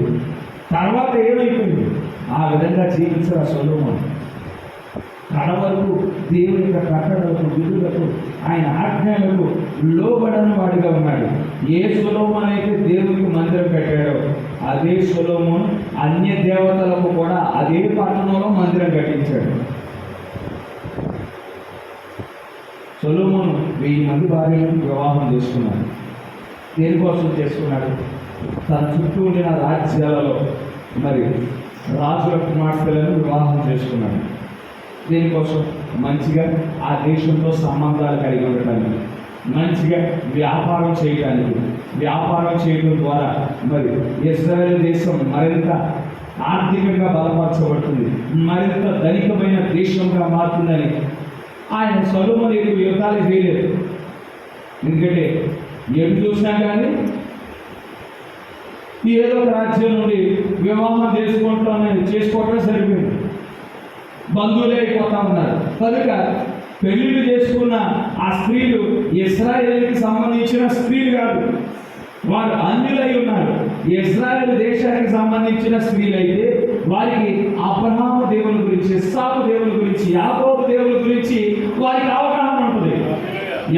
తర్వాత ఏమైపోయింది? ఆ విధంగా జీవించిన సొలొమోను కడ వరకు దేవుని యొక్క కట్టడలకు, విధులకు, ఆయన ఆజ్ఞలకు లోబడని వాడిగా ఉన్నాడు. ఏ సొలొమోను అయితే దేవునికి మందిరం కట్టాడో అదే సొలొమోను అన్య దేవతలకు కూడా అదే పట్టణంలో మందిరం కట్టించాడు. సొలొమోను 1000 మంది భార్యలను వివాహం చేసుకున్నాడు. దేనికోసం చేసుకున్నాడు? తన చుట్టూ ఉండిన రాజ్యాలలో మరి రాజుల కుమార్తెలను వివాహం చేసుకున్నాడు. దేనికోసం? మంచిగా ఆ దేశంతో సంబంధాలు కలిగి ఉండటానికి, మంచిగా వ్యాపారం చేయడానికి. వ్యాపారం చేయడం ద్వారా మరి ఇశ్రాయేలు దేశం మరింత ఆర్థికంగా బలపరచబడుతుంది, మరింత ధనికమైన దేశంగా మారుతుందని ఆయన సొలొమోను ఎక్కువ యుద్ధాలు చేయలేదు. ఎందుకంటే ఎటు చూసినా కానీ ఏదో ఒక రాజ్యం నుండి వివాహం చేసుకోవటం సరిపోయింది. బంధువులే అయిపోతా ఉన్నారు కనుక పెళ్లిళ్ళు చేసుకున్న ఆ స్త్రీలు ఇశ్రాయేలుకి సంబంధించిన స్త్రీలు కాదు, వారు అన్యులై ఉన్నారు. ఇశ్రాయేలు దేశానికి సంబంధించిన స్త్రీలైతే వారికి అబ్రహాము దేవుని గురించి, ఇస్సాకు దేవుని గురించి, యాకోబు దేవుని గురించి వారికి అవగాహన ఉంటుంది.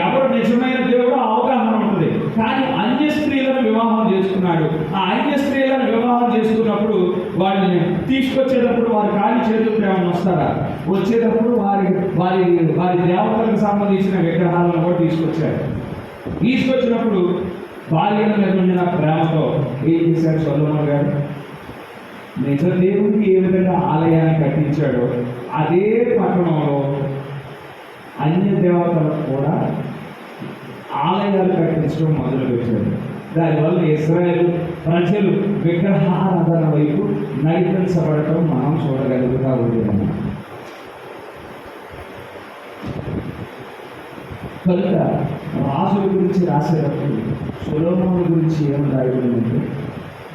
ఎవరు నిజమైన దేవుడో అవగాహన ఉంటుంది. కానీ అన్య స్త్రీలను వివాహం చేసుకున్నాడు. ఆ అన్య స్త్రీలను వివాహం చేసుకున్నప్పుడు వాళ్ళని తీసుకొచ్చేటప్పుడు వారి ఖాళీ చేతులకు ఏమైనా వస్తారా? వచ్చేటప్పుడు వారి దేవతలకు సంబంధించిన విగ్రహాలను కూడా తీసుకొచ్చినప్పుడు భార్యల మీద ఉండిన ప్రేమతో ఏం చేశాడు సొలొమోను గారు? నిజ దేవుడికి ఏ విధంగా ఆలయాన్ని కట్టించాడో అదే పట్టణంలో అన్య దేవతలకు కూడా ఆలయాలు కట్టించడం మొదలుపెట్టాడు. దానివల్ల ఇశ్రాయేలు ప్రజలు విగ్రహారాధన వైపు నడిపించబడటం మనం చూడగలుగుతా ఉన్నాము. కనుక రాజుల గురించి రాసేటప్పుడు సొలొమోను గురించి ఏమని రాయబడిందంటే,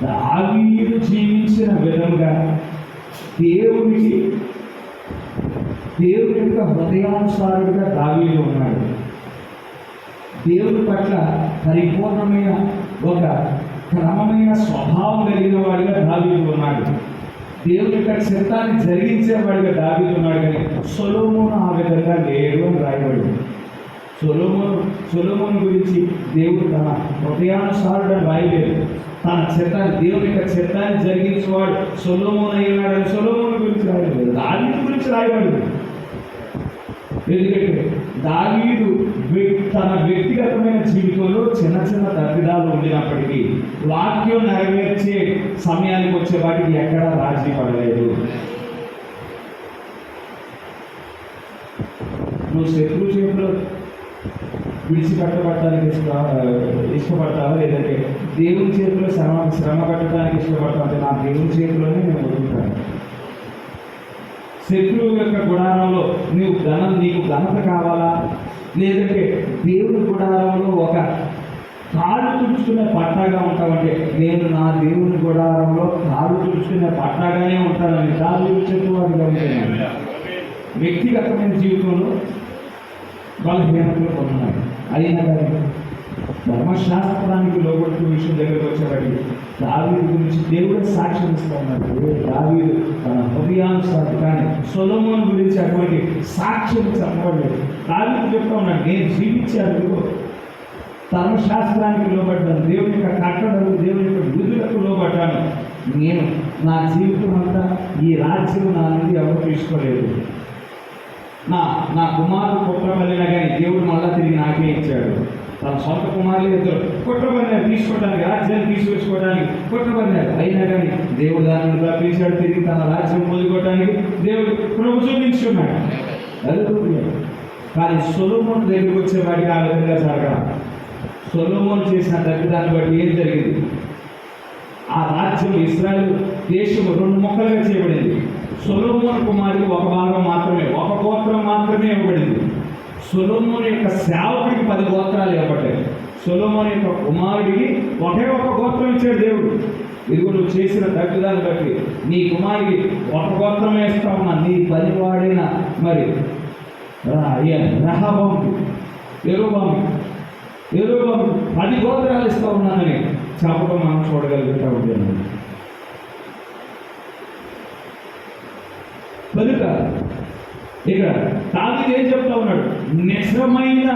దావీదు జీవించిన విధంగా దేవుని యొక్క హృదయానుసారుడిగా దావీదు ఉన్నాడు. దేవుని పట్ల పరిపూర్ణమైన ఒక క్రమమైన స్వభావం కలిగిన వాడిగా దావీదు ఉన్నాడు. దేవుని యొక్క చిత్తాన్ని జరిగించేవాడిగా దావీదు ఉన్నాడు. కానీ సొలొమోను ఆ విధంగా లేడు అని రాయబడింది. సొలొమోను గురించి దేవుడు తన హృదయానుసారుడు రాయలేదు. తన చిత్తాన్ని, దేవుని యొక్క చిత్తాన్ని జరిగించేవాడు సొలొమోను అయినాడని సొలొమోను గురించి రాయలేదు, దావీదు గురించి రాయబడింది. ఎందుకంటే దావీదు తన వ్యక్తిగతమైన జీవితంలో చిన్న చిన్న తప్పిదాలు ఉండినప్పటికీ వాక్యం నెరవేర్చే సమయానికి వచ్చే వాటికి ఎక్కడా రాజీ పడలేదు. నువ్వు శత్రువు చేతిలో విడిచిపెట్టబడటానికి ఇష్టపడతావా, లేదంటే దేవుని చేతిలో శ్రమ పెట్టడానికి ఇష్టపడతావు అంటే నా దేవుని చేతిలోనే నేను వదులుతాను. శత్రువు యొక్క గుడారంలో నీకు ఘనత కావాలా, లేదంటే దేవుని గుడారంలో ఒక కాలు తుడుచుకునే పట్టాగా ఉంటామంటే నేను నా దేవుని గుడారంలో కాలు తుడుచుకునే పట్టాగానే ఉంటానని దావీదు చెప్పేవాడిగా ఉంటాను. వ్యక్తిగతమైన జీవితంలో బలహీనతలు పొందున్నాయి. అయినా కానీ ధర్మశాస్త్రానికి లోబడుతూ విషయం దగ్గరకు వచ్చేవాడికి దావీదు గురించి దేవుడే సాక్ష్యం ఇస్తూ ఉన్నాడు. దావీదు తన హృదయానుసారం, కానీ సొలొమోను గురించి అటువంటి సాక్ష్యం చెప్పబడలేదు. దావీదు చెప్తా ఉన్నాడు, నేను జీవించాను ధర్మశాస్త్రానికి లోబడ్డాను, దేవుని యొక్క కట్టడలు, దేవుని యొక్క విధులకు లోబడ్డాను. నేను నా జీవితం అంతా ఈ రాజ్యం నా నుండి ఎవరు తీసుకోలేదు. నా కుమారుడు కుట్రపల్లినా కానీ దేవుడు మళ్ళా తిరిగి నాకే ఇచ్చాడు. తన సొంత కుమారులు ఇద్దరు కుట్రపల్లినారు, తీసుకోవడానికి రాజ్యాన్ని తీసుకొచ్చుకోవడానికి కుట్రపల్లినారు. అయినా కానీ దేవుడు దాన్ని తప్పించాడు, తిరిగి తన రాజ్యం పొందుకోవడానికి దేవుడు ప్రభు చూపించున్నాడు. కానీ సొలొమోను దగ్గరికి వచ్చేవాడికి ఆ విధంగా జరగడం. సొలొమోను చేసిన తప్పిదాన్ని బట్టి ఏం జరిగింది? ఆ రాజ్యం ఇశ్రాయేలు దేశం 2 ముక్కలుగా చేయబడింది. సొలొమోను కుమారుడికి ఒక భాగం మాత్రమే, ఒక గోత్రం మాత్రమే ఇవ్వబడింది. సొలొమోను యొక్క సేవకుడికి 10 గోత్రాలు ఇవ్వబడ్డాయి. సొలొమోను యొక్క కుమారుడికి ఒకే ఒక గోత్రం ఇచ్చాడు దేవుడు. ఇదిగో నువ్వు చేసిన తప్పిదాన్ని బట్టి నీ కుమారుడికి ఒక గోత్రం వేస్తా ఉన్నా, నీ పనివాడైన మరి రెహబాము 10 గోత్రాలు ఇస్తా ఉన్నానని చెప్పడం మనం చూడగలుగుతా ఉంటాను. కనుక ఇక్కడ దావీదు ఏం చెప్తా ఉన్నాడు? నిజమైన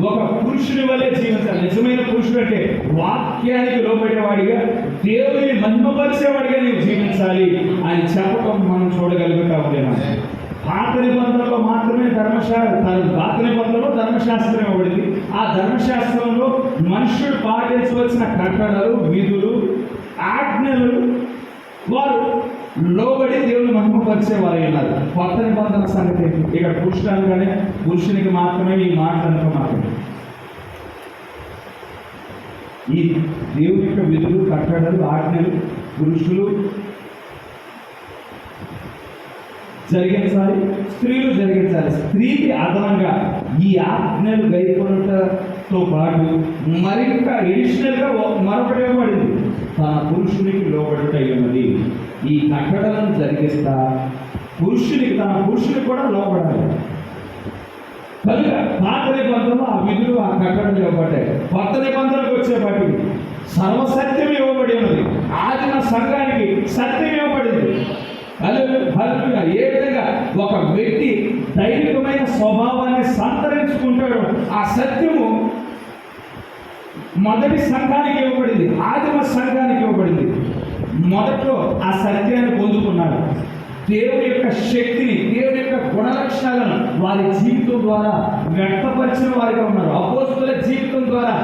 ఒక పురుషుని వల్లే జీవించాలి. నిజమైన పురుషుడు అంటే వాక్యానికి లోబడేవాడిగా, దేవుని మహిమపరిచేవాడిగా నీవు జీవించాలి అని చెప్పడం మనం చూడగలుగుతా ఉంటాం. పాత నిబంధనలో మాత్రమే పాత నిబంధనలో ధర్మశాస్త్రం ఇవ్వబడింది. ఆ ధర్మశాస్త్రంలో మనుషుడు పాటించవలసిన కట్టడలు, విధులు, ఆజ్ఞలు వారు లోబడి దేవుని మహిమపరిచే వారు ఉన్నారు. కొత్త నిబంధన సంగతి ఇక్కడ పురుషులనగానే పురుషునికి మాత్రమే ఈ మాటలనుకో మాత్రమే. ఈ దేవుని యొక్క విధులు, కట్టడలు, ఆజ్ఞలు పురుషులు జరిగించాలి, స్త్రీలు జరిగించాలి. స్త్రీకి అదనంగా ఈ ఆజ్ఞలు గైకొనటతో పాటు మరింత ఎడిషనల్గా మరొకటి ఇవ్వబడింది, తన పురుషునికి లోబడుట ఉన్నది. ఈ కట్టడలను జరిగిస్తా తన పురుషునికి కూడా లోబడాలి. కనుక పాత నిబంధనలు ఆ విధులు, ఆ కట్టడలు ఇవ్వబడ్డాయి. కొత్త నిబంధనలకు వచ్చేపాటికి సర్వసత్యం ఇవ్వబడి ఉన్నది. ఆదిమ సంఘానికి సత్యం ఇవ్వబడింది. ఏ విధంగా ఒక వ్యక్తి దైవికమైన స్వభావాన్ని సంతరించుకుంటాడో ఆ సత్యము మొదటి సంఘానికి ఇవ్వబడింది, ఆదిమ సంఘానికి ఇవ్వబడింది. మొదట్లో ఆ సత్యాన్ని పొందుకున్నారు. దేవుని యొక్క శక్తిని, దేవుని యొక్క గుణలక్షణాలను వారి జీవితం ద్వారా వ్యక్తపరిచిన వారిగా ఉన్నారు. అపోస్తుల జీవితం ద్వారా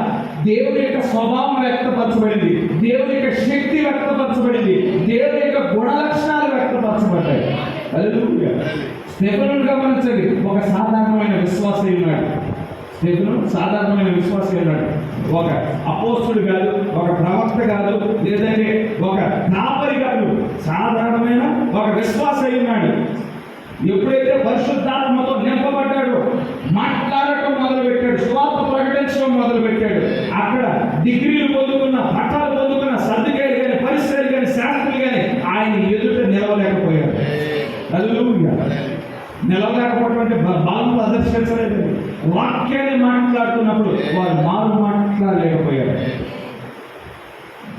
దేవుని యొక్క స్వభావం వ్యక్తపరచబడింది, దేవుని యొక్క శక్తి వ్యక్తపరచబడింది, దేవుని యొక్క గుణలక్షణాలు వ్యక్తపరచబడ్డాయి. హల్లెలూయా. స్టెఫెనును గమనించండి, ఒక సాధారణమైన విశ్వాసి ఉన్నాడు. స్టెఫెను సాధారణమైన విశ్వాసి అన్నాడు. ఒక అపోస్తుడు కాదు, ఒక ప్రవక్త కాదు, లేదంటే ఒక కాపరి కాదు, సాధారణమైన ఒక విశ్వాసి అయి ఉన్నాడు. ఎప్పుడైతే పరిశుద్ధాత్మతో నింపబడ్డాడో మాట్లాడటం మొదలుపెట్టాడు, సువార్త ప్రకటించడం మొదలుపెట్టాడు. అక్కడ డిగ్రీలు పొందుకున్న, పట్టాలు పొందుకున్న సర్దుకాయలు కానీ, పరిసరాలు కానీ, శాస్త్రులు కానీ ఆయన ఎదుట నిలవలేకపోయాడు. హల్లెలూయా. నిలవలేకపోవడం అంటే బలం ప్రదర్శించలేదు. వాక్యాన్ని మాట్లాడుతున్నప్పుడు వారు మాట్లాడలేకపోయారు.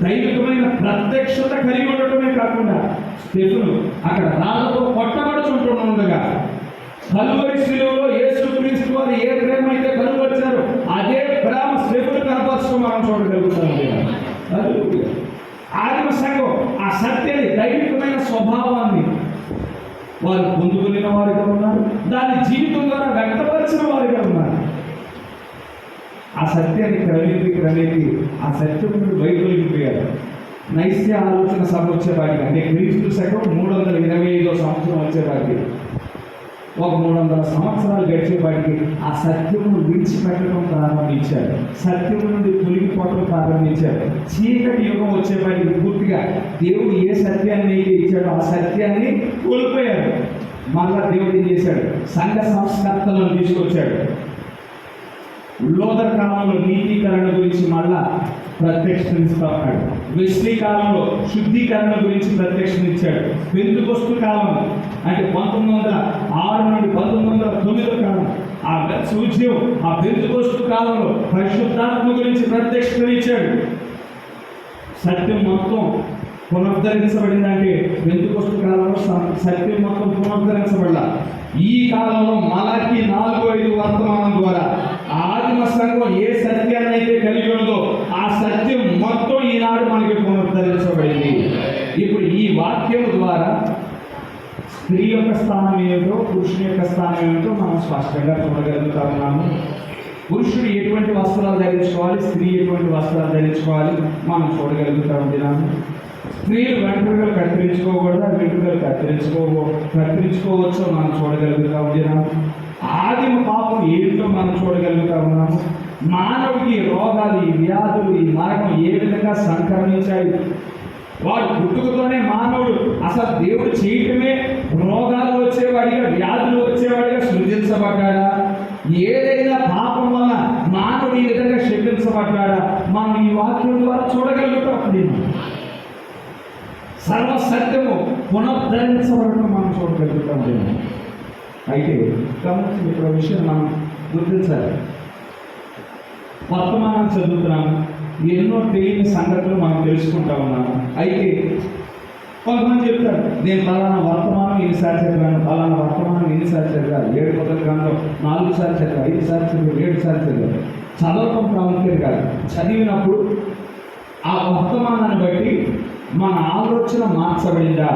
దైవికమైన ప్రత్యక్షత కలిగి ఉండటమే కాకుండా స్టెఫెను అక్కడ రాళ్ళతో కొట్టబడుచుంటుండగా కలువరి శిలువలో యేసుక్రీస్తు వారు ఏ ప్రేమ అయితే కనుగొచ్చారో అదే ప్రేమ స్టెఫెను కనపరచడం మనం చూడగలుగుతాం. ఆదిమ సంఘం ఆ సత్యాన్ని, దైవికమైన స్వభావాన్ని వారు పొందుకున్న వారిగా ఉన్నారు, దాని జీవితం ద్వారా వ్యక్తపరిచిన వారిగా ఉన్నారు. ఆ సత్యాన్ని క్రమేపీ ఆ సత్యం నుండి బయటపోయారు. నైస్య ఆలోచన సభ వచ్చేవాడికి, అంటే క్రీస్తు శకం 325 సంవత్సరం వచ్చేవాడికి, ఒక 300 సంవత్సరాలు గడిచేవాడికి ఆ సత్యమును విడిచిపెట్టడం ప్రారంభించారు. సత్యము నుండి తొలగిపోవడం ప్రారంభించారు. చీకటి యుగం వచ్చేవాడికి పూర్తిగా దేవుడు ఏ సత్యాన్ని అయితే ఇచ్చాడో ఆ సత్యాన్ని కోల్పోయారు. మళ్ళా దేవుడు ఏం చేశాడు? సంఘ సంస్కర్తలను తీసుకొచ్చాడు. లోదర్ కాలంలో నీతీకరణ గురించి మళ్ళా ప్రత్యక్షిస్తా ఉన్నాడు. వెస్లీ కాలంలో శుద్ధీకరణ గురించి ప్రత్యక్షించాడు. పెంతెకొస్తు కాలం అంటే 1906 నుండి 1909 కాలం, ఆ సూచ్యం ఆ పెంతెకొస్తు కాలంలో పరిశుద్ధాత్మ గురించి ప్రత్యక్షించాడు. సత్యం మొత్తం పునరుద్ధరించబడిందంటే పెంతెకొస్తు కాలంలో సత్యం మొత్తం పునరుద్ధరించబడాల. ఈ కాలంలో మలాకి 4:5 వర్తమానం ద్వారా ఆదిమ సంఘం ఏ సత్యాన్ని అయితే కలిగి ఉన్నదో ఆ సత్యం మొత్తం ఈనాడు మనకి పునరుద్ధరించబడింది. ఇప్పుడు ఈ వాక్యం ద్వారా స్త్రీ యొక్క స్థానం ఏమిటో, పురుషుని యొక్క స్థానం ఏమిటో మనం స్పష్టంగా చూడగలుగుతా ఉన్నాము. పురుషుడు ఎటువంటి వస్త్రాలు ధరించుకోవాలి, స్త్రీ ఎటువంటి వస్త్రాలు ధరించుకోవాలి మనం చూడగలుగుతా ఉన్నాము. స్త్రీలు వెంట్రుకలు కత్తిరించుకోకూడదు, వెంట్రుకలు కత్తిరించుకోవచ్చో మనం చూడగలుగుతా ఉన్నాము. ఆదిమ పాపం ఏంటో మనం చూడగలుగుతా ఉన్నాము. మానవుడికి రోగాలు, ఈ వ్యాధులు, ఈ మరణం ఏ విధంగా సంక్రమించాయి. వాడు పుట్టుకతోనే మానవుడు అసలు దేవుడు చేయటమే రోగాలు వచ్చేవాడిగా, వ్యాధులు వచ్చేవాడిగా సృజించబడ్డాడా? ఏదైనా పాపం వల్ల మానవుడు ఈ విధంగా శపించబడ్డాడా? మనం ఈ వాక్యం ద్వారా చూడగలుగుతాం. సర్వసత్యము పునరుద్ధరించబడటం మనం చూడగలుగుతాం. అయితే గమనించి ఇక్కడ విషయం మనం గుర్తించాలి. వర్తమానం చదువుతున్నాము, ఎన్నో తెలియని సంగతులు మనం తెలుసుకుంటా ఉన్నాము. అయితే కొంతమంది చెప్తారు, నేను ఫలానా వర్తమానం ఎన్నిసార్లు చదివాను, ఫలానా వర్తమానం ఎన్నిసార్లు చదివాను, 7 పదకొండులో 4 సార్లు చదివాను, 5 సార్లు చదివాను, 7 సార్లు చదివాను. చదవటం ప్రాముఖ్యం కాదు. చదివినప్పుడు ఆ వర్తమానాన్ని బట్టి మన ఆలోచన మార్చబడిందా,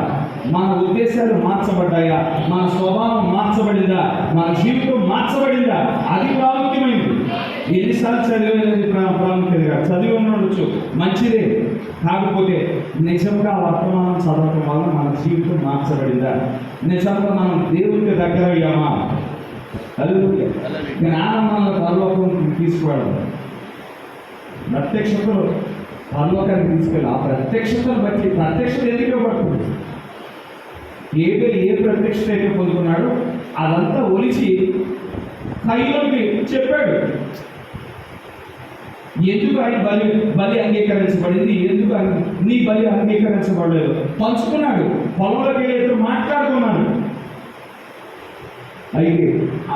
మన ఉద్దేశాలు మార్చబడ్డాయా, మన స్వభావం మార్చబడిందా, మన జీవితం మార్చబడిందా, అది ప్రాముఖ్యమైనది. ఎన్నిసార్లు చదివేది ప్రాముఖ్యత కాదు. చదివి ఉండొచ్చు, మంచిదే. కాకపోతే నిజంగా వర్తమానం చదవటం వల్ల మన జీవితం మార్చబడిందా, నిజంగా మనం దేవుడికి దగ్గర అయ్యామా? హల్లెలూయా. జ్ఞానం మన పరలోకం తీసుకోవడం, ప్రత్యక్షతలో పరలోకాన్ని తీసుకెళ్ళి ఆ ప్రత్యక్షతను బట్టి, ప్రత్యక్షత ఎందుకు ఇవ్వబడుతుంది? ఏ ప్రత్యక్షత అయితే పొందుకున్నాడో అదంతా ఒలిచి కయ్యోకి చెప్పాడు. ఎందుకు ఆయన బలి అంగీకరించబడింది, ఎందుకు నీ బలి అంగీకరించబడలేదు పంచుకున్నాడు. పొలంలోకి వెళ్ళి మాట్లాడుకున్నాడు. అయితే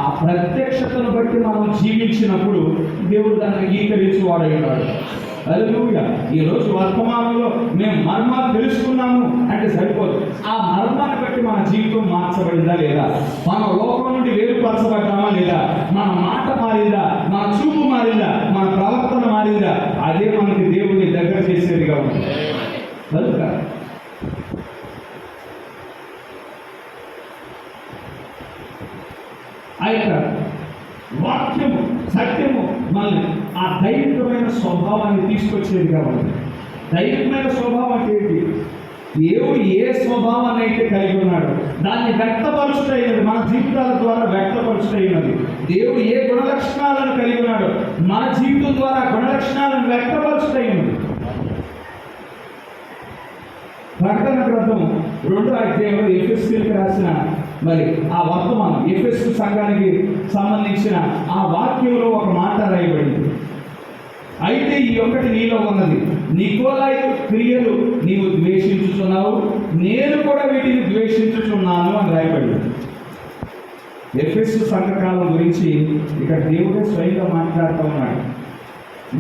ఆ ప్రత్యక్షతను బట్టి మనం జీవించినప్పుడు దేవుడు దాన్ని అంగీకరించేవాడై ఉన్నాడు. హల్లెలూయా. ఈరోజు వర్తమానంలో మేము మర్మాలు తెలుసుకున్నాము అంటే సరిపోదు. ఆ మర్మాన్ని బట్టి మన జీవితం మార్చబడిందా లేదా, మన లోకం నుండి వేరుపరచబడ్డామా లేదా, మన మాట మారిందా, మన చూపు మారిందా, మన ప్రవర్తన మారిందా, అదే మనకి దేవుడిని దగ్గర చేసేదిగా ఉంది. కనుక ఆ యొక్క వాక్యము, సత్యము మనల్ని ఆ దైవికమైన స్వభావాన్ని తీసుకొచ్చేదిగా ఉంది. దైవికమైన స్వభావం అంటే ఏంటి? దేవుడు ఏ స్వభావాన్ని అయితే కలిగి ఉన్నాడో దాన్ని వ్యక్తపరుచుటైనది, మన జీవితాల ద్వారా వ్యక్తపరుచుటైనది. దేవుడు ఏ గుణ లక్షణాలను కలిగి ఉన్నాడో మన జీవితం ద్వారా గుణ లక్షణాలను వ్యక్తపరుస్తాయి. ప్రకటన గ్రంథం 2వ అధ్యాయంలో ఎఫెసీయులకు రాసిన మరి ఆ వర్తమానం ఎఫెసు సంఘానికి సంబంధించిన ఆ వాక్యంలో ఒక మాట రాయబడింది. అయితే ఈ ఒక్కటి నీలో ఉన్నది, నికోలాయి క్రియలు నీవు ద్వేషించుచున్నావు, నేను కూడా వీటిని ద్వేషించుచున్నాను అని రాయబడింది. ఎఫెసు సంఘకాలం గురించి ఇక్కడ దేవుడే స్వయంగా మాట్లాడుతూ ఉన్నాడు.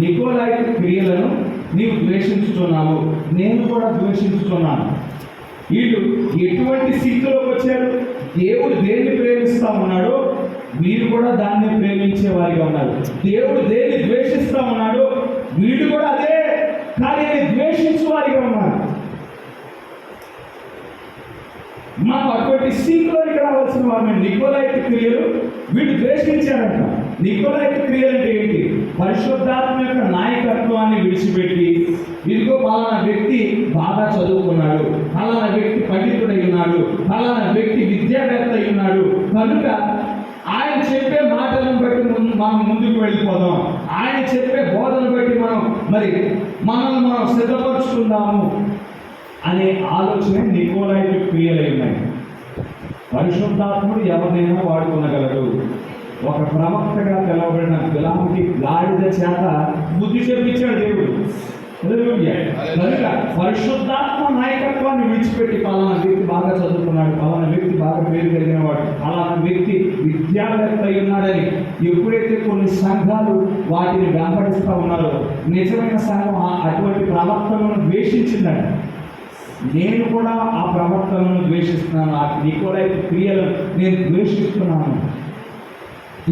నికోలాయి క్రియలను నీవు ద్వేషించుచున్నావు, నేను కూడా ద్వేషించుచున్నాను. వీళ్ళు ఎటువంటి స్థితిలోకి వచ్చారు? దేవుడు దేన్ని ప్రేమిస్తా ఉన్నాడో వీరు కూడా దాన్ని ప్రేమించే వారిగా ఉన్నారు. దేవుడు దేన్ని ద్వేషిస్తా ఉన్నాడో వీడు కూడా అదే కార్యాన్ని ద్వేషించే వారిగా ఉన్నారు. మనం అటువంటి స్థితిలోకి రావాల్సిన వారిని నికోలాయిత క్రియలు వీడు ద్వేషించారంట. నికోలాయిత క్రియలు అంటే ఏంటి? పరిశుద్ధాత్మ యొక్క నాయకత్వాన్ని విడిచిపెట్టి, ఇదిగో పలానా వ్యక్తి బాగా చదువుకున్నాడు, పలానా వ్యక్తి పండితుడై ఉన్నాడు, పలానా వ్యక్తి విద్యావేత్త అయి ఉన్నాడు, కనుక ఆయన చెప్పే మాటలను బట్టి మనం ముందుకు వెళ్ళిపోదాం, ఆయన చెప్పే బోధనను బట్టి మనల్ని మనం సిద్ధపరుచుకుందాము అనే ఆలోచన నికోలాయిత క్రియలై ఉన్నాయి. పరిశుద్ధాత్ముడు ఎవరినైనా వాడుకొనగలడు. ఒక ప్రవక్తగా పిలవబడిన బిలాముకి గాడిద చేత బుద్ధి చెప్పించాడు దేవుడు. కనుక పరిశుద్ధాత్మ నాయకత్వాన్ని విడిచిపెట్టి పలానా వ్యక్తి బాగా చదువుకున్నాడు, పలానా వ్యక్తి బాగా పేరు కలిగిన వాడు, పలానా వ్యక్తి విద్యావేత్త అయి ఉన్నాడని ఎప్పుడైతే కొన్ని సంఘాలు వాటిని వెంబడిస్తూ ఉన్నారో నిజమైన సంఘం అటువంటి ప్రవక్తలను ద్వేషించిందంట. నేను కూడా ఆ ప్రవర్తనను ద్వేషిస్తున్నాను, ఆ నికోలాయిత క్రియలను నేను ద్వేషిస్తున్నాను.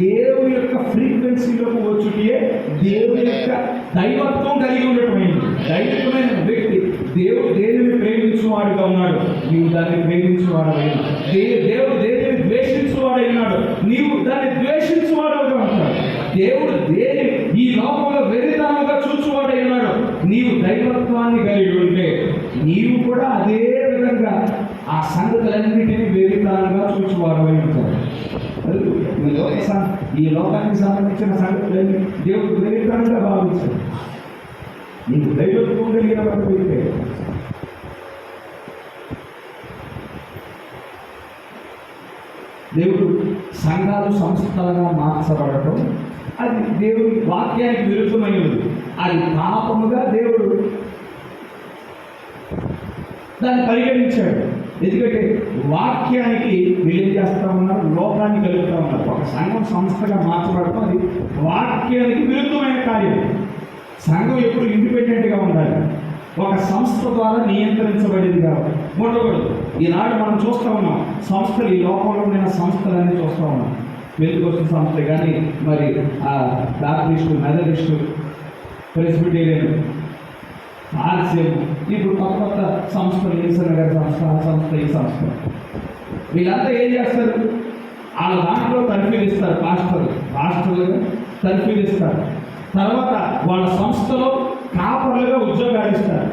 దేవుని యొక్క ఫ్రీక్వెన్సీలోకి వచ్చుటే దేవుని యొక్క దైవత్వం కలిగి ఉండటమైంది. దైవికమైన వ్యక్తి దేవుడు దేనిని ప్రేమించువాడుగా ఉన్నాడు, నీవు దాన్ని ప్రేమించువాడైనా. దేవుడు దేనిని ద్వేషించువాడైనాడు, నీవు దాన్ని ద్వేషించువాడుగా ఉంటాడు. దేవుడు దేని ఈ లోకంలో వెరితనంగా చూచువాడైనాడు, నీవు దైవత్వాన్ని కలిగి ఉంటే నీవు కూడా అదే విధంగా ఆ సంగతులన్నింటినీ వెరితనంగా చూచువాడై ఉంటాడు. ఈ లోకానికి సంబంధించిన సంగతులన్నీ దేవుడు వెరితనంగా భావించాడు. నీకు దైవత్వం కలిగిన వాడైతే దేవుడు సంఘాలు సంస్థలుగా మార్చబడటం అది దేవుడి వాక్యానికి విరుద్ధమైనది. అది పాపముగా దేవుడు దాన్ని పరిగణించాడు. ఎందుకంటే వాక్యానికి విలీనం చేస్తూ ఉన్నారు, లోకాన్ని కలుగుతూ ఉన్నారు. ఒక సంఘం సంస్థగా మార్చబడటం అది వాక్యానికి విరుద్ధమైన కార్యం. సంఘం ఎప్పుడు ఇండిపెండెంట్గా ఉండాలి, ఒక సంస్థ ద్వారా నియంత్రించబడేదిగా ఉండకూడదు. ఈనాడు మనం చూస్తూ ఉన్నాం సంస్థలు, ఈ లోకంలో ఉన్న సంస్థలన్నీ చూస్తూ ఉన్నాం. పెంతెకోస్తు సంస్థ కానీ, మరి బాప్టిస్టు, మెథడిస్టు, ప్రెస్బిటేరియన్, ఆర్సిఎం, ఇప్పుడు కొత్త సంస్థలు, ఈశ్వర గారి సంస్థ, ఆ సంస్థ, ఈ సంస్థ, వీళ్ళంతా ఏం చేస్తారు? వాళ్ళ దాంట్లో పరిశీలిస్తారు. పాస్టర్లుగా పరిశీలిస్తారు. తర్వాత వాళ్ళ సంస్థలో కాపర్లుగా ఉద్యోగాలు ఇస్తారు.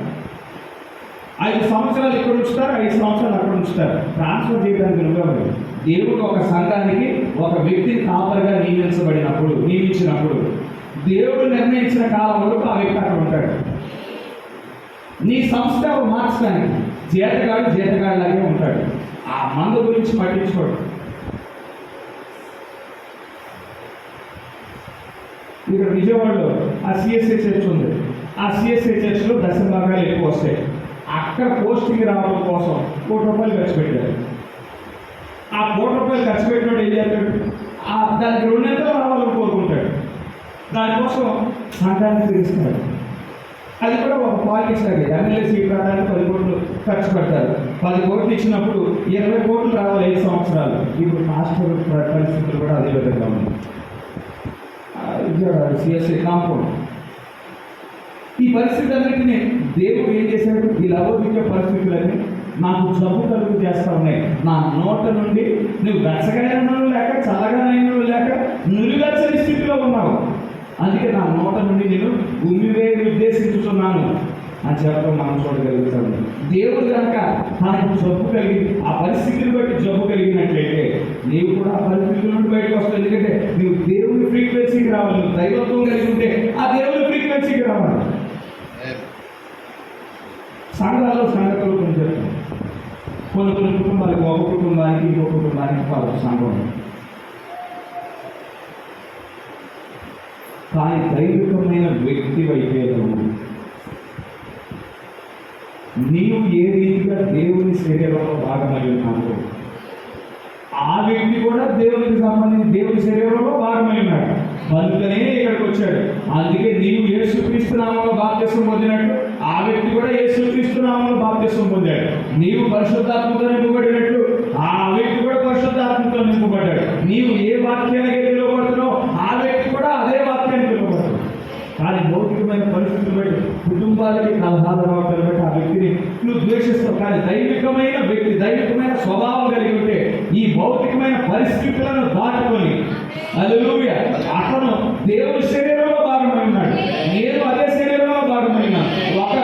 5 సంవత్సరాలు ఇక్కడ ఉంచుతారు, 5 సంవత్సరాలు అక్కడ ఉంచుతారు. ట్రాన్స్ఫర్ చేయడానికి ఉపయోగం. దేవుడు ఒక సంఘానికి ఒక వ్యక్తిని కాపరిగా నియమించినప్పుడు దేవుడు నిర్ణయించిన కాలం వరకు ఆ వ్యక్తి అక్కడ ఉంటాడు. నీ సంస్థ మార్చడానికి జీతగాడిలాగే ఉంటాడు. ఆ మందు గురించి పట్టించుకోడు. ఇక్కడ విజయవాడలో ఆ సిఎస్ఐ చర్చ్ ఉంది. ఆ సిఎస్ఐ చర్చ్లో దశభాగాలు ఎక్కువ వస్తాయి. అక్కడ పోస్టింగ్ రావడం కోసం ₹1,00,000 ఖర్చు పెట్టారు. ఆ ₹1,00,000 ఖర్చు పెట్టినప్పుడు ఏం చేస్తాడు? దానికి 2 రావాలని కోరుకుంటాడు. దానికోసం సంఘాన్ని తెలుస్తాడు. అది కూడా ఒక పాలిటిక్స్ లాగే. ఎమ్మెల్యే సీట్ రావడానికి 10 కోట్లు ఖర్చు పెడతారు. 10 కోట్లు ఇచ్చినప్పుడు 20 కోట్లు రావాలి 5 సంవత్సరాలు. ఇప్పుడు మాస్టర్ పరిస్థితులు కూడా అదే విధంగా ఉంది. సిఎస్ఐ కాంపౌండ్ ఈ పరిస్థితి అన్నింటినీ దేవుడు ఏం చేశాడు? ఈ లౌకిక పరిస్థితులన్నీ నాకు జబ్బు కలుగు చేస్తా ఉన్నాయి. నా నోట నుండి నువ్వు వెచ్చగైన లేక చల్లగానైన లేక నులివెచ్చని స్థితిలో ఉన్నావు, అందుకే నా నోట నుండి నేను ఉమ్మివేయ ఉద్దేశించుతున్నాను అని చెప్పడం మనం చూడగలుగుతాము. దేవుడు కనుక తనకు జబ్బు కలిగి ఆ పరిస్థితిని బట్టి జబ్బు కలిగినట్లయితే నీవు కూడా ఆ పరిస్థితుల నుండి బయటకు వస్తావు. ఎందుకంటే నువ్వు దేవుని ఫ్రీక్వెన్సీకి రావాలి. నువ్వు దైవత్వం కలిగి ఉంటే ఆ దేవుని ఫ్రీక్వెన్సీకి రావాలి. సంఘాల్లో సంగతులు కొన్ని చెప్తాం. కొన్ని కుటుంబాలకు, ఒక కుటుంబానికి ఇంకో కుటుంబానికి పలు సంఘం. కానీ దైవికమైన వ్యక్తి అయితే నీవు ఏ రీతిగా దేవుని శరీరంలో భాగమై ఉన్నావు, ఆ వ్యక్తి కూడా దేవునికి సంబంధించి దేవుని శరీరంలో భాగమై ఉన్నాడు. అందుకనే ఇక్కడికి వచ్చాడు. అందుకే నీవు యేసుక్రీస్తు నామములో బాప్తిసం పొందినట్లు ఆ వ్యక్తి కూడా యేసుక్రీస్తు నామములో బాప్తిసం పొందాడు. నీవు పరిశుద్ధాత్మతో నింపబడినట్లు ఆ వ్యక్తి కూడా పరిశుద్ధాత్మతో నింపబడ్డాడు. నీవు ఏ వాక్యానికి పిలువబడుతున్నావు ఆ వ్యక్తి కూడా అదే వాక్యానికి పిలువబడుతున్నాడు. కానీ భౌతికమైన పరిస్థితులు బట్టి, కుటుంబాలకి కలహాలు రావటాలు బట్టి ఆ వ్యక్తిని నువ్వు ద్వేషిస్తావు. కానీ దైవికమైన వ్యక్తి, దైవికమైన స్వభావం కలిగి ఉంటే ఈ భౌతికమైన పరిస్థితులను దాటుకొని హల్లెలూయా అతను దేవుని శరీరంలో భాగమై ఉన్నాడు. నేను అదే శరీరంలో భాగమై ఉన్నాను. ఒక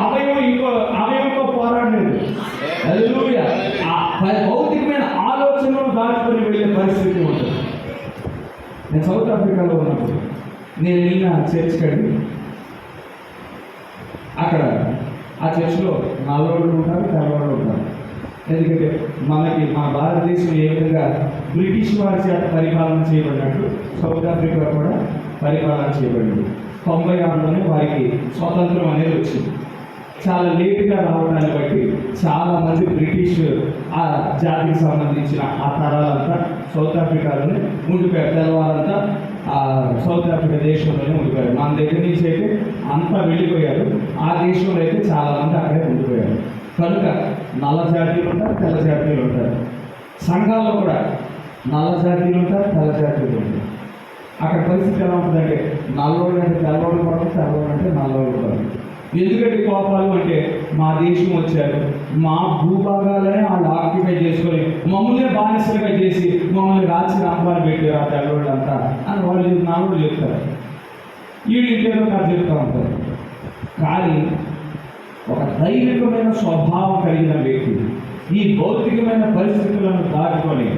అవయవం ఇంకో అవయవంతో పోరాడలేదు. హల్లెలూయా ఆ భౌతికమైన ఆలోచనలను దాటుకొని వెళ్ళే పరిస్థితి ఉంటుంది. నేను సౌత్ ఆఫ్రికాలో ఉన్నప్పుడు నేను వెళ్ళిన చర్చ్కి వెళ్ళి అక్కడ ఆ చర్చ్లో నల్లవాళ్ళు ఉంటారు, తెల్లవాళ్ళు ఉంటారు. ఎందుకంటే మనకి మన భారతదేశం ఏ విధంగా బ్రిటిష్ వారి చేత పరిపాలన చేయబడినట్టు సౌత్ ఆఫ్రికా కూడా పరిపాలన చేయబడింది. 96లోనే వారికి స్వతంత్రం అనేది వచ్చింది. చాలా లేటుగా రావడాన్ని బట్టి చాలామంది బ్రిటిష్ ఆ జాతికి సంబంధించిన ఆ తరాలంతా సౌత్ ఆఫ్రికాలోనే ఉండిపోయారు. తెల్లవారంతా ఆ సౌత్ ఆఫ్రికా దేశంలోనే ఉండిపోయారు. మన దగ్గర నుంచి అయితే అంతా వెళ్ళిపోయారు. ఆ దేశంలో అయితే చాలామంది అక్కడే ఉండిపోయారు. కనుక నల్ల జాతీయులు ఉంటారు, తెల్ల జాతీయులు ఉంటారు. సంఘాల్లో కూడా నల్ల జాతీయులు ఉంటారు, తెల్ల జాతీయులు ఉంటారు. అక్కడ పరిస్థితి ఎలా ఉంటుందంటే నల్లోడు అంటే తెల్లవాళ్ళు పడదు, తెల్లవాడు అంటే నల్లవాళ్ళు పడదు. ఎందుకంటే కోపాలు అంటే మా దేశం వచ్చారు, మా భూభాగాలనే వాళ్ళు ఆక్యుపై చేసుకొని మమ్మల్ని బానిసలుగా చేసి మమ్మల్ని రాచి రంపాలు పెట్టారు ఆ తెల్లవాళ్ళంతా అని వాళ్ళు నాలుగు చెప్తారు. వీళ్ళు ఇంకేదో కాదు చెప్తూ ఉంటారు. కానీ ఒక దైవికమైన స్వభావం కలిగిన వ్యక్తి ఈ భౌతికమైన పరిస్థితులను దాటుకొని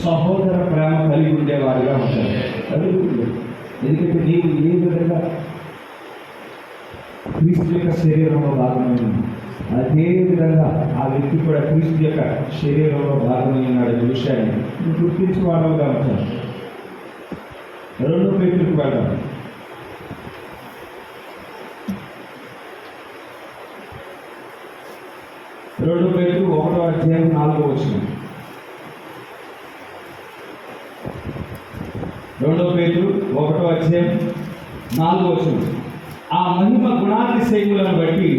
సహోదర ప్రేమ కలిగి ఉండేవారిగా ఉంటారు. ఎందుకంటే నీవు ఏ విధంగా క్రీస్తు యొక్క శరీరంలో భాగమై ఉంది, అదే విధంగా ఆ వ్యక్తి కూడా క్రీస్తు యొక్క శరీరంలో భాగమై ఉన్నాడు. ఈ విషయాన్ని నువ్వు గుర్తించేవాడుగా ఉంటాను. 2 పేతురుకు వెళ్దాం. 2 పేతురు 1వ అధ్యాయం 4వ వచనం. 2 పేతురు 1వ అధ్యాయం 4వ వచనం. ఆ మహిమ గుణాతిశయములను బట్టి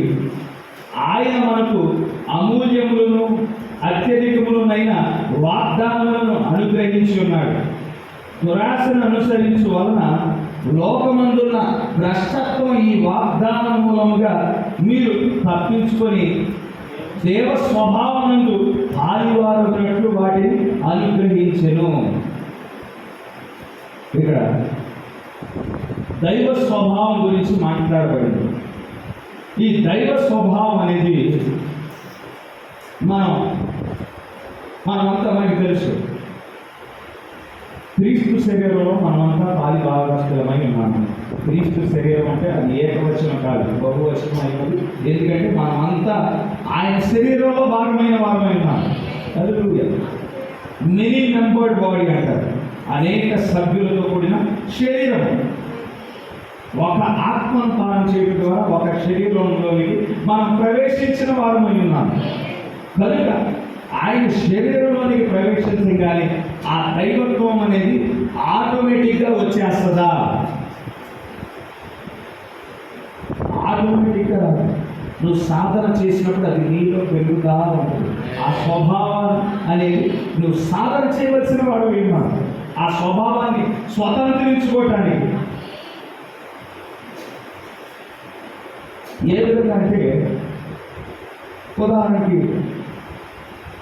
ఆయన మనకు అమూల్యములను అత్యధికములనైన వాగ్దానములను అనుగ్రహించి ఉన్నాడు. దురాశను అనుసరించు వలన లోకమందున్న భ్రష్టత్వం ఈ వాగ్దానం మూలముగా మీరు తప్పించుకొని దేవ స్వభావనందు ఆదివారమునట్లు వాటిని అనుగ్రహించెను. ఇక్కడ దైవ స్వభావం గురించి మాట్లాడబడింది. ఈ దైవ స్వభావం అనేది మనమంతా మనకి తెలుసు. క్రీస్తు శరీరంలో మనమంతా పాలి భాగస్థులమై ఉన్నాము. క్రీస్తు శరీరం అంటే అది ఏకవచనం కాదు, బహువచనం అయినది. ఎందుకంటే మనమంతా ఆయన శరీరంలో భాగమైన వారమై ఉన్నాము. హల్లెలూయా. మెనీ మెంబర్డ్ బాడీ అంటారు. అనేక సభ్యులతో కూడిన శరీరం. ఒక ఆత్మను పానం చేయడం ద్వారా ఒక శరీరంలోనికి మనం ప్రవేశించిన వారమై ఉన్నాం. కనుక ఆయన శరీరంలోనికి ప్రవేశించగానే ఆ దైవత్వం అనేది ఆటోమేటిక్గా వచ్చేస్తుందా? ఆటోమేటిక్గా నువ్వు సాధన చేసినప్పుడు అది నీలో పెరుగుతా ఉంటుంది. ఆ స్వభావం అనేది నువ్వు సాధన చేయవలసిన వాడు విన్నాను. ఆ స్వభావాన్ని స్వతంత్రించుకోవటానికి ఏ విధంగా అంటే, ఉదాహరణకి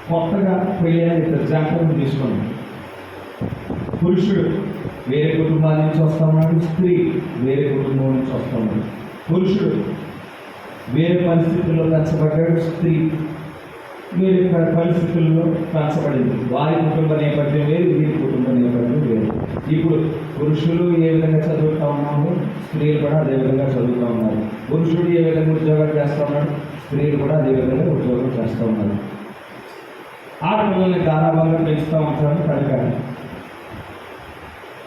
కొత్తగా పెళ్ళైన 2 జంటలను తీసుకున్నాం. పురుషుడు వేరే కుటుంబాల నుంచి వస్తా ఉన్నాడు, స్త్రీ వేరే కుటుంబం నుంచి వస్తూ ఉన్నాడు. పురుషుడు వేరే పరిస్థితుల్లో నచ్చబడ్డాడు, స్త్రీ వీరి పరిస్థితుల్లో పెంచబడింది. వారి కుటుంబ నేపథ్యం వేరు, వీరి కుటుంబ నేపథ్యం వేరు. ఇప్పుడు పురుషులు ఏ విధంగా చదువుతూ ఉన్నాము, స్త్రీలు కూడా అదే విధంగా చదువుతూ ఉన్నారు. పురుషుడు ఏ విధంగా ఉద్యోగాలు చేస్తూ ఉన్నాడు, స్త్రీలు కూడా అదే విధంగా ఉద్యోగం చేస్తూ ఉన్నారు. ఆడపిల్లల్ని గారాబంగా పెంచుతూ ఉంటారు. కనుక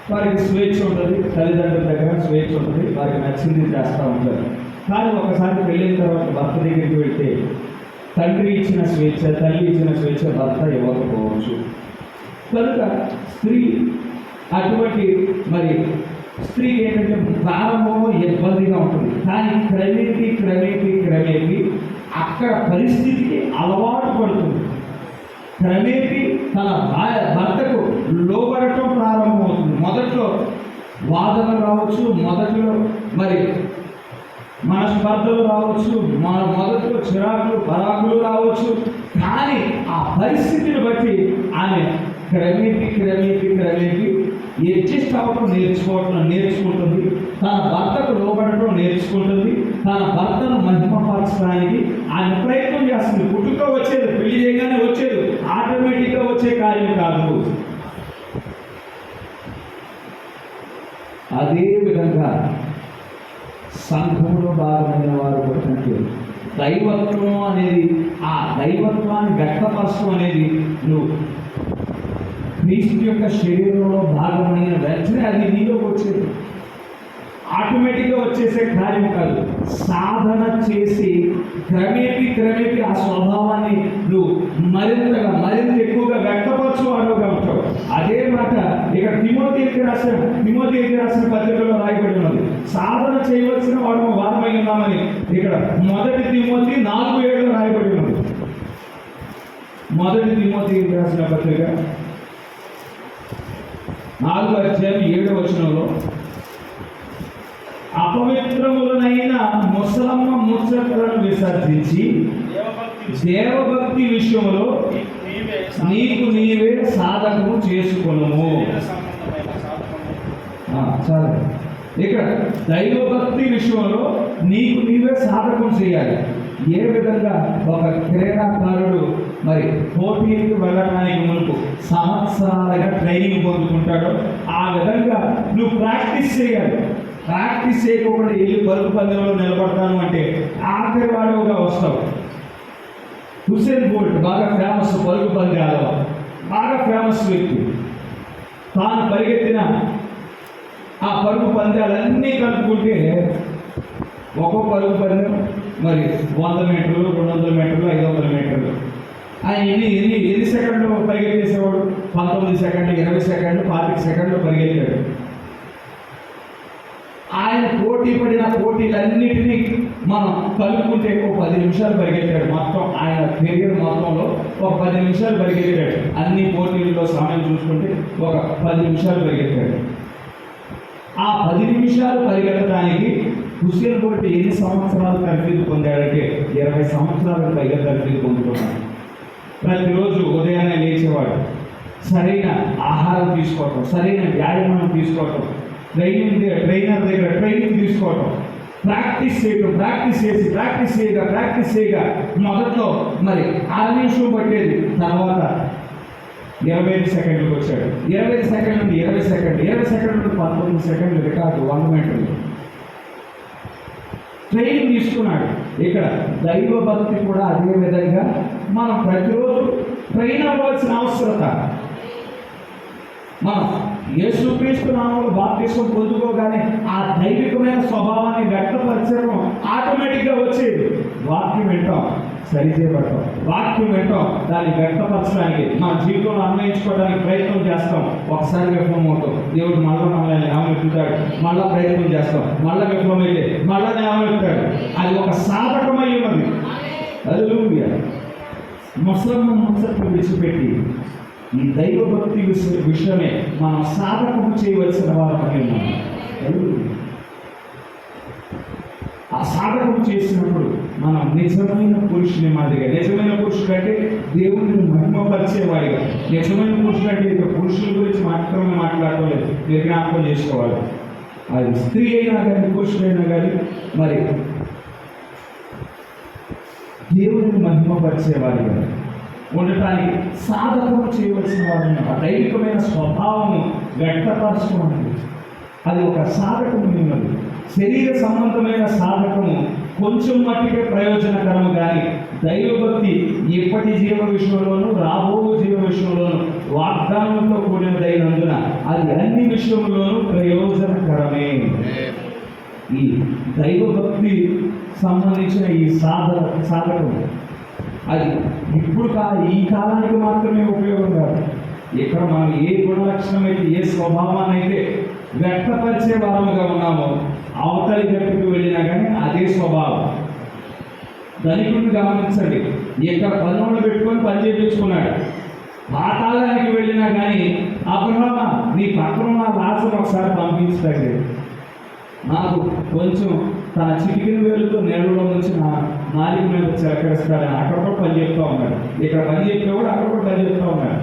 వారికి స్వేచ్ఛ ఉంటుంది, తల్లిదండ్రుల దగ్గర స్వేచ్ఛ ఉంటుంది, వారికి నచ్చింది చేస్తూ ఉంటారు. కానీ ఒకసారి పెళ్ళిన తర్వాత భర్త దగ్గరికి వెళ్తే తండ్రి ఇచ్చిన స్వేచ్ఛ, తల్లి ఇచ్చిన స్వేచ్ఛ భర్త ఇవ్వకపోవచ్చు. కనుక స్త్రీ అటువంటి స్త్రీకి ఏంటంటే ప్రారంభంలో ఇబ్బందిగా ఉంటుంది. కానీ క్రమేపీ అక్కడ పరిస్థితికి అలవాటు పడుతుంది. క్రమేపీ తన భర్తకు లోబడటం ప్రారంభమవుతుంది. మొదట్లో వాదన రావచ్చు, మొదట్లో మనస్పర్ధలు రావచ్చు, మొదట్లో చిరాకులు పరాకులు రావచ్చు. కానీ ఆ పరిస్థితిని బట్టి ఆమె క్రమేపీ అడ్జస్ట్ అవ్వడం నేర్చుకుంటుంది. తన భర్తకు లోబడటం నేర్చుకుంటుంది. తన భర్తను మహిమపరచడానికి ఆమె ప్రయత్నం చేస్తుంది. పుట్టుక వచ్చేది, పెళ్లి చేయగానే వచ్చేది, ఆటోమేటిక్గా వచ్చే కార్యం కాదు. అదే విధంగా సంఘంలో భాగమైన వారు కూడా దైవత్వం అనేది, ఆ దైవత్వాన్ని వ్యక్తపరచడం అనేది నువ్వు క్రీస్తు యొక్క శరీరంలో భాగమైన వెంటనే అది నీలోకి వచ్చేది, ఆటోమేటిక్గా వచ్చేసే కార్యం కాదు. సాధన చేసి క్రమేపీ ఆ స్వభావాన్ని నువ్వు మరింత ఎక్కువగా వ్యక్తపరచువాడుగా ఉంటావు. అదే మాట ఇక్కడ తిమోతికి రాసిన పత్రికలో రాయబడి ఉన్నది. సాధన చేయవలసిన వారమై ఉన్నామని ఇక్కడ 1 తిమోతి 4:7 రాయబడి ఉన్నది. 1 తిమోతికి రాసిన పత్రిక 4:7 అపవిత్రములనైన ముసలమ్మ ముచ్చట్లను విసర్జించి దేవభక్తి విషయంలో నీకు నీవే సాధకము చేసుకొనుము. సరే, ఇక్కడ దైవభక్తి విషయంలో నీకు నీవే సాధకం చేయాలి. ఏ విధంగా ఒక క్రీడాకారుడు పోటీకి వెళ్ళడానికి మునుపు సంవత్సరాలుగా ట్రైనింగ్ పొందుకుంటాడో ఆ విధంగా నువ్వు ప్రాక్టీస్ చేయాలి. ప్రాక్టీస్ చేయకుండా వెళ్ళి పరుగు పందెంలో నిలబడతాను అంటే ఆఖరి వాడుగా వస్తావు. హుసేన్ బోల్ట్ బాగా ఫేమస్, పరుగు పందెాలు బాగా ఫేమస్ వ్యక్తి. తాను పరిగెత్తిన ఆ పరుగు పందాలన్నీ కలుపుకుంటే ఒక్కో పరుగు పందెం 100 మీటర్లు, 200 మీటర్లు, 500 మీటర్లు. ఆయన ఎన్ని సెకండ్లు పరిగెత్తేసేవాడు? 19 సెకండ్లు, 20 సెకండ్లు, 25 సెకండ్లు పరిగెత్తాడు. ఆయన పోటీ పడిన పోటీలన్నిటినీ మనం కలుపుకుంటే ఒక 10 నిమిషాలు పరిగెత్తాడు. మొత్తం ఆయన కెరియర్ మొత్తంలో ఒక 10 నిమిషాలు పరిగెత్తాడు. అన్ని పోటీల్లో సమయం చూసుకుంటే ఒక 10 నిమిషాలు పరిగెత్తాడు. ఆ 10 నిమిషాలు పరిగెత్తడానికి హుసేన్ బోల్ట్ ఎన్ని సంవత్సరాలు తర్ఫీదు పొందాడంటే 20 సంవత్సరాలకు పైగా తర్ఫీదు పొందుతున్నాడు. ప్రతిరోజు ఉదయాన్నే లేచేవాడు, సరైన ఆహారం తీసుకోవటం, సరైన వ్యాయామం తీసుకోవటం, ట్రైనర్ దగ్గర ట్రైనింగ్ తీసుకోవటం, ప్రాక్టీస్ చేయగా మొదట్లో 6 నిమిషం పట్టేది. తర్వాత 25 సెకండ్లకు వచ్చాడు. 25 సెకండ్ల నుండి 20 సెకండ్లు, 20 సెకండ్ల నుండి 19 సెకండ్లు రికార్డు 100 మీటర్లు ట్రైనింగ్ తీసుకున్నాడు. ఇక్కడ దైవభక్తి కూడా అదే విధంగా మనం ప్రతిరోజు ట్రైన్ అవ్వాల్సిన అవసరత. మనం యేసుక్రీస్తు నామములో బాప్తిస్మం పొందుకోగానే ఆ దైవికమైన స్వభావాన్ని వ్యక్తపరచడం ఆటోమేటిక్గా వచ్చేది. వాక్యం వింటాం, సరిచేయబడతాం, వాక్యం వింటాం, దాన్ని వ్యక్తపరచడానికి మన జీవితంలో అన్వయించుకోవడానికి ప్రయత్నం చేస్తాం. ఒకసారి విఫలమవుతాం, దేవుడు మళ్ళీ మనల్ని ఏమవుతాడు, మళ్ళీ ప్రయత్నం చేస్తాం, మళ్ళీ విఫలమైతే మళ్ళీ ఏమవుతాడు. అది ఒక సాధకమై ఉన్నది. హల్లెలూయా. ముసట్లు విడిచిపెట్టి ఈ దైవభక్తి విషయమే మనం సాధకము చేయవలసిన వారమై ఉన్నాము. ఆ సాధకం చేసినప్పుడు మనం నిజమైన పురుషుని మాదిరిగా, నిజమైన పురుషుడు అంటే దేవుడిని మహిమపరిచేవాడిగా, నిజమైన పురుషుడు అంటే ఇక పురుషుల గురించి మాత్రమే మాట్లాడటం లేదు, మీరు జ్ఞాపకం చేసుకోవాలి. అది స్త్రీ అయినా కానీ పురుషుడైనా కానీ దేవుడిని మహిమపరిచేవాడిగా, ఉండటానికి సాధకం చేయవలసిన వారిని ఆ దైవికమైన స్వభావము వ్యక్తపరచుకోండి. అది ఒక సాధకము. మిమ్మల్ని శరీర సంబంధమైన సాధకము కొంచెం మట్టికే ప్రయోజనకరము, కానీ దైవభక్తి ఎప్పటి జీవ విషయంలోనూ రాబో జీవ విషయంలోనూ వాగ్దానంతో కూడినదైనందున అది అన్ని విషయంలోనూ ప్రయోజనకరమే. ఈ దైవభక్తి సంబంధించిన ఈ సాధకం అది ఇప్పుడు ఈ కాలానికి మాత్రమే ఉపయోగం కాదు. ఇక్కడ మనం ఏ గుణలక్షణం అయితే, ఏ స్వభావాన్ని అయితే వ్యక్తపరిచే వారముగా ఉన్నామో అవతలి గట్టుకు వెళ్ళినా కానీ అదే స్వభావం. ధనికుడిని గమనించండి, ఇక్కడ పనులు పెట్టుకొని పని చేయించుకున్నాడు. పాతాళానికి వెళ్ళినా కానీ అబ్రహామా నీ పక్కన ఉన్న రాజును ఒకసారి పంపించదండి, నాకు కొంచెం తన చిటికిన వేలుతో నేలలో నుంచి నా నాలుగు మీద చిలకరిస్తాడని అక్కడ కూడా పని చెప్తూ ఉన్నాడు. ఇక్కడ పని చెప్తే కూడా అక్కడ కూడా పని చెప్తూ ఉన్నాడు.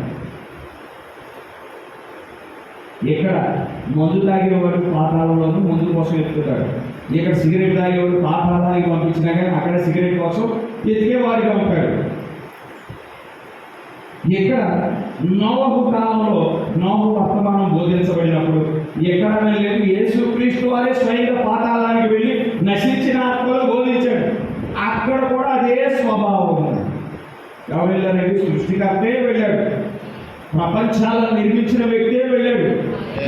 ఇక్కడ మందు తాగేవాడు పాతాళంలోనూ మందు కోసం ఎత్తుతాడు. ఇక్కడ సిగరెట్ తాగేవాడు పాతాళానికి పంపించినా కానీ అక్కడ సిగరెట్ కోసం ఎతికేవాడిగా ఉంటాడు. ఇక్కడ నోవహు కాలంలో నోవహు వర్తమానం బోధించబడినప్పుడు ఎక్కడ లేదు, యేసుక్రీస్తు వారే స్వయంగా పాతాళానికి వెళ్ళి నశించిన ఆత్మలు బోధించాడు. అక్కడ కూడా అదే స్వభావం. ఎవరు వెళ్ళారండి? సృష్టికర్తే వెళ్ళాడు, ప్రపంచాలను నిర్మించిన వ్యక్తే వెళ్ళాడు.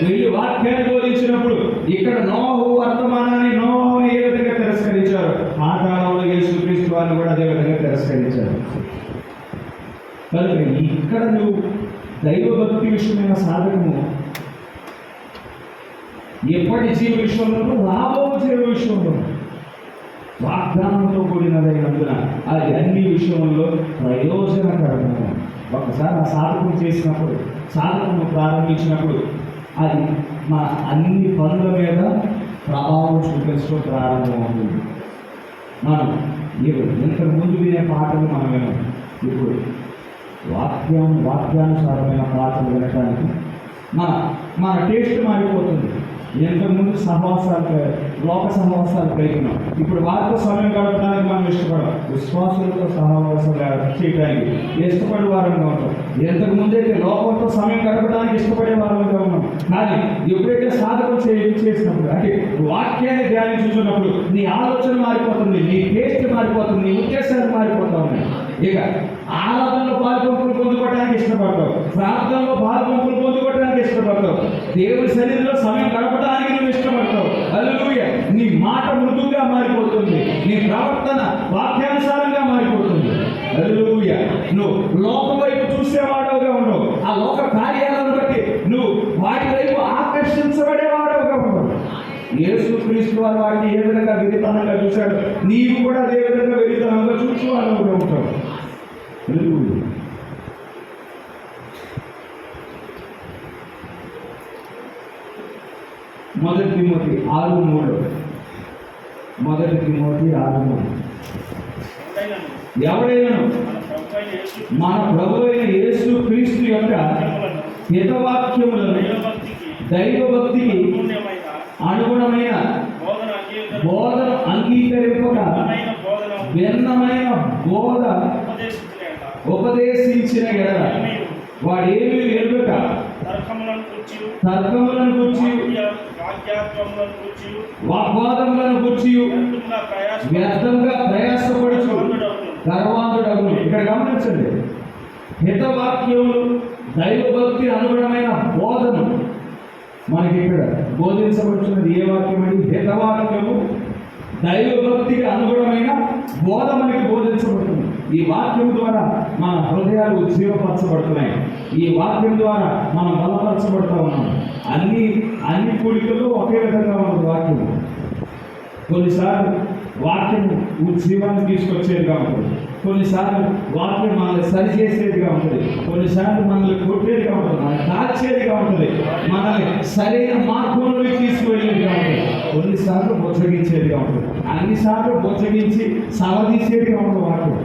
వెళ్ళి వాక్యాన్ని బోధించినప్పుడు ఇక్కడ నోవహు వర్తమానాన్ని నోవహుని ఏ విధంగా తిరస్కరించారు, పాతాళంలో యేసుక్రీస్తు వారిని కూడా అదే విధంగా తిరస్కరించారు. కనుక ఇక్కడ నువ్వు దైవభక్తి విషయమైన సాధకము ఎప్పటి జీవ విషయంలోనూ రాబో జీవ విషయంలోనూ వాగ్దానంతో కూడినదైనందున అది అన్ని విషయంలో ప్రయోజనకరము. ఒకసారి ఆ సాధకం చేసినప్పుడు, సాధకము ప్రారంభించినప్పుడు అది మా అన్ని పనుల మీద ప్రభావం చూపించడం ప్రారంభమవుతుంది. మనం ఇంతకు ముందు వినే పాటలు మనమేమో ఇప్పుడు వాక్యానుసారమైన పాటలు వినడానికి మన టేస్ట్ మారిపోతుంది. ఎంతకుముందు లోక సహవాసాలు కలిగినాం, ఇప్పుడు వారితో సమయం గడపడానికి మనం ఇష్టపడం, విశ్వాసులతో సహవాసం చేయడానికి ఇష్టపడే వారంగా ఉంటాం. ఎంతకుముందైతే లోకంతో సమయం గడపడానికి ఇష్టపడే వారంగా ఉన్నాం. కానీ ఎప్పుడైతే సాధకం చేసినప్పుడు, అంటే వాక్యాన్ని ధ్యానించుకున్నప్పుడు నీ ఆలోచన మారిపోతుంది, నీ టేస్ట్ మారిపోతుంది, నీ ఉద్దేశాలు మారిపోతా ఉన్నాయి. ఇక ఆరాధనలో పాల్పంపులు పొందుకోవడానికి ఇష్టపడతావు, ప్రార్థనలో పాల్పంపులు పొందుకోవడానికి ఇష్టపడతావు, దేవుడి సన్నిధిలో సమయం గడపడానికి నువ్వు ఇష్టపడతావు. హల్లెలూయా. నీ మాట మృదువుగా మారిపోతుంది, నీ ప్రవర్తన వాక్యానుసారంగా మారిపోతుంది. హల్లెలూయా. నువ్వు లోకం వైపు చూసేవాడవుగా ఉండవు, ఆ లోక కార్యాలను బట్టి నువ్వు వాటి వైపు ఆకర్షించబడేవాడవుగా ఉండవు. యేసుక్రీస్తు వారు వాటిని ఏ విధంగా వెరితనంగా చూశాడు, నీవు కూడా అదే విధంగా వెరితనంగా చూసేవాడవుగా ఉంటావు. మొదటి తిమోతి 6:3. ఎవడైనా మన ప్రభు అయిన యేసు క్రీస్తు యొక్క హితవాక్యములను దైవభక్తికి అనుగుణమైన బోధన అంగీకరింపక భిన్నమైన బోధ ఉపదేశించిన ఎడల వాడేమీ ఎరుగక తర్కములను గూర్చి వాగ్వాదములను గూర్చి వ్యర్థంగా ప్రయాసపడుచు గర్వాంధుడగును. ఇక్కడ గమనించండి, హితవాక్యములు దైవభక్తి అనుగుణమైన బోధన మనకి ఇక్కడ బోధించబడుతున్నది. ఏ వాక్యం అంటే హితవాక్యము దైవభక్తికి అనుగుణమైన బోధ మనకి బోధించబడుతుంది. ఈ వాక్యం ద్వారా మన హృదయాలు ఉజ్జీవపరచబడుతున్నాయి. ఈ వాక్యం ద్వారా మనం బలపరచబడుతూ ఉన్నాం. అన్ని కూడికల్లో ఒకే విధంగా ఉన్నది వాక్యం. కొన్నిసార్లు వాక్యం ఉజ్జీవాన్ని తీసుకొచ్చేదిగా ఉంటుంది, కొన్నిసార్లు వాక్యం మనల్ని సరిచేసేదిగా ఉంటుంది, కొన్నిసార్లు మనల్ని కొట్టేదిగా ఉంటుంది, మనల్ని దాచేదిగా ఉంటుంది, మనల్ని సరైన మార్గంలోకి తీసుకువెళ్ళేదిగా ఉంటుంది, కొన్నిసార్లు బొచ్చగించేదిగా ఉంటుంది, అన్నిసార్లు బొచ్చగించి సవదీసేదిగా ఉంటుంది వాక్యం.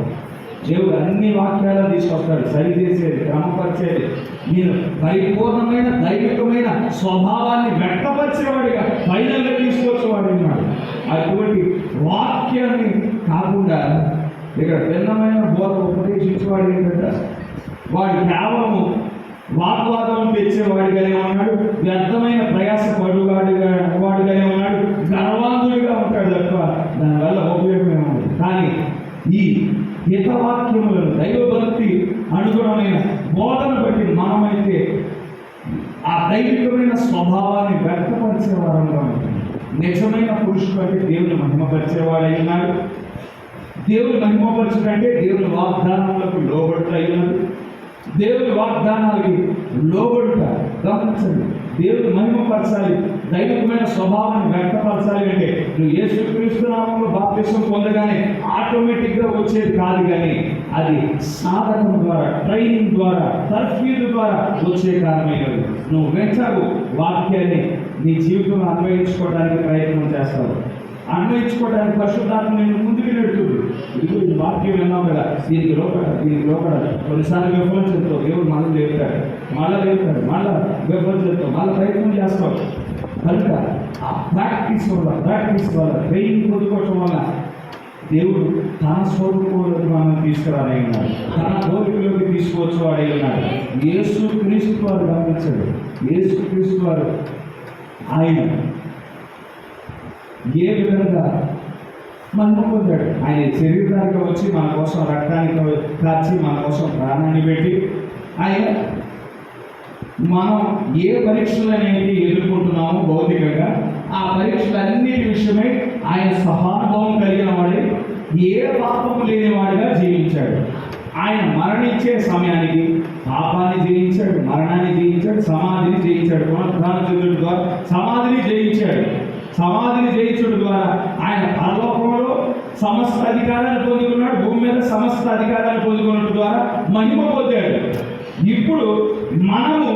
దేవుడు అన్ని వాక్యాలను తీసుకొస్తాడు, సరిచేసేది, క్రమపరిచేది, నేను పరిపూర్ణమైన దైవికమైన స్వభావాన్ని వ్యక్తపరిచేవాడిగా ఫైనల్గా తీసుకొచ్చేవాడు ఉన్నాడు. అటువంటి వాక్యాన్ని కాకుండా ఇక్కడ భిన్నమైన బోధ ఉపదేశించేవాడు ఏంటంటే వాడు కేవలము వాగ్వాదం తెచ్చేవాడిగానే ఉన్నాడు, వ్యర్థమైన ప్రయాస వాడుగానే ఉన్నాడు, గర్వాంధుడిగా ఉంటాడు తప్ప దానివల్ల ఉపయోగమే ఉంది. కానీ ఈ హితవాక్యములను దైవభక్తి అనుగుణమైన బోధన బట్టి మనమైతే ఆ దైవికమైన స్వభావాన్ని వ్యక్తపరిచే వారంగా ఉంటుంది. నిజమైన పురుషుడు అంటే దేవుని మహిమపరిచేవాడై ఉన్నాడు. దేవుని మహిమపరచుడంటే దేవుని వాగ్దానాలకు లోబడుతూ ఉన్నాడు. దేవుని వాగ్దానాలకి లోబడుట గమనించండి. దేవుని మహిమపరచాలి, దైవికమైన స్వభావాన్ని వ్యక్తపరచాలి అంటే నువ్వు యేసుక్రీస్తు నామములో బాప్తిసం పొందగానే ఆటోమేటిక్గా వచ్చేది కాదు, కానీ అది సాధకం ద్వారా, ట్రైనింగ్ ద్వారా, తర్ఫీదు ద్వారా వచ్చే కారణమైనది. నువ్వు వెంటనే వాక్యాన్ని నీ జీవితంలో అన్వయించుకోవడానికి ప్రయత్నం చేస్తావు. అన్వయించుకోవడానికి పరిశుద్ధాత్మ నేను ముందుకు నెడుతుంది. ఇది వాక్యం విన్నావు కదా, దీనికి లోపల కొన్నిసార్లు విఫలం చెప్తావు, దేవుడు మళ్ళీ లేపుతాడు, మళ్ళీ విఫలం చెప్తావు, మళ్ళీ ప్రయత్నం చేస్తావు. కనుక ఆ ప్రాక్టీస్ వల్ల ట్రైనింగ్ పొందుకోవటం వల్ల దేవుడు తన స్వరూపంలోకి మనం తీసుకురాడై ఉన్నాడు, తన కోరికలోకి తీసుకువచ్చు వాడై ఉన్నాడు. యేసు క్రీస్తు వారు గమనించాడు. యేసు క్రీస్తు వారు ఆయన ఏ విధంగా మహిమ పొందాడు. ఆయన శరీరానికి వచ్చి మన కోసం రక్తానికి కాచి మన కోసం ప్రాణాన్ని పెట్టి ఆయన మనం ఏ పరీక్షలు అనేది ఎదుర్కొంటున్నామో భౌతికంగా ఆ పరీక్షలన్నిటి విషయమై ఆయన సహానుభవం కలిగిన వాడే, ఏ పాపము లేనివాడిగా జీవించాడు. ఆయన మరణించే సమయానికి పాపాన్ని జయించాడు, మరణాన్ని జయించాడు, సమాధిని జయించాడు. పునరుద్ధాన చెందుడు ద్వారా సమాధిని జయించాడు. సమాధిని జయించడం ద్వారా ఆయన పరలోకంలో సమస్త అధికారాన్ని పొందుకున్నాడు, భూమి మీద సమస్త అధికారాన్ని పొందుకున్నట్టు ద్వారా మహిమ పొందాడు. ఇప్పుడు మనము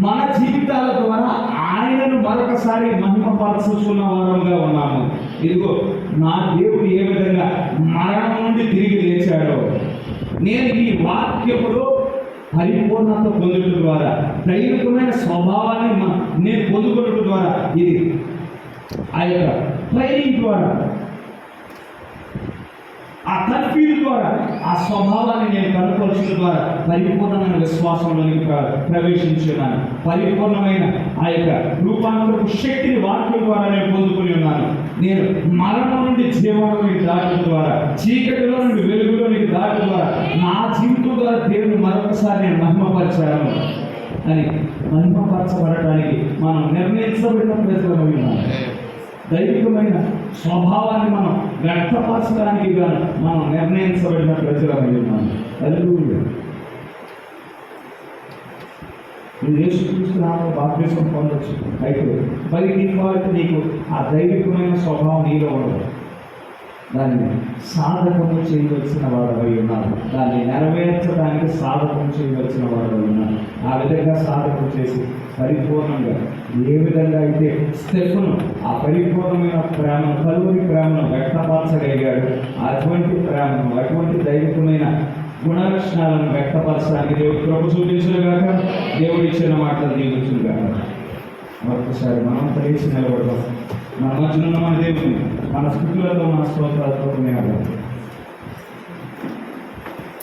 మన జీవితాల ద్వారా ఆయనను మరొకసారి మహిమపరచుకున్న వారంగా ఉన్నాము. ఇదిగో నా దేవుడు ఏ విధంగా మరణం నుండి తిరిగి లేచాడో నేను ఈ వాక్యములో పరిపూర్ణత పొందడం ద్వారా, దైవికమైన స్వభావాన్ని నేను పొందుకోవడం ద్వారా, ఇది ఆ యొక్క ట్రైనింగ్ ద్వారా, ఆ తర్ఫీదు ద్వారా, ఆ స్వభావాన్ని నేను కనుపరచడం ద్వారా పరిపూర్ణమైన విశ్వాసంలోనికి ప్రవేశించున్నాను. పరిపూర్ణమైన ఆ యొక్క రూపాంతరపు శక్తిని వాక్యం ద్వారా నేను పొందుకుని ఉన్నాను. నేను మరణం నుండి జీవంలోనికి దాటడం ద్వారా, చీకటిలో నుండి వెలుగులోనికి దాటడం ద్వారా నా జీవితం ద్వారా దేవుని మరొకసారి నేను మహిమపరిచాను అని మహిమపరచబడటానికి మనం నిర్ణయించబడిన ప్రజలమై ఉన్నాము. దైవికమైన స్వభావాన్ని మనం వ్యక్తపరచడానికి గాను మనం నిర్ణయించబడిన ప్రజలమై ఉన్నాము. హల్లెలూయా. నువ్వు యేసుక్రీస్తు నామములో బాప్తిసం పొందొచ్చు, అయితే బై డిఫాల్ట్ నీకు ఆ దైవికమైన స్వభావం నీలో ఉండదు. దాన్ని సాధకము చేయవలసిన వాడవై ఉన్నారు, దాన్ని నెరవేర్చడానికి సాధకం చేయవలసిన వాడవై ఉన్నారు. ఆ విధంగా సాధకం చేసి పరిపూర్ణంగా ఏ విధంగా అయితే స్టెఫెను ఆ పరిపూర్ణమైన ప్రేమను, కలువరి ప్రేమను వ్యక్తపరచగలిగాడు, అటువంటి ప్రేమను, అటువంటి దైవికమైన గుణలక్షణాలను వ్యక్తపరచడానికి దేవుడు కృప చూపించుగాక. దేవుడు ఇచ్చిన మాటలు దీవించుగాక. మరొకసారి మనం తెలిసి నిలబడతాం. మన మధ్యలో మన దేవుని మన స్థుతులతో, మన స్తోత్రాలతో కొనియాడాలి.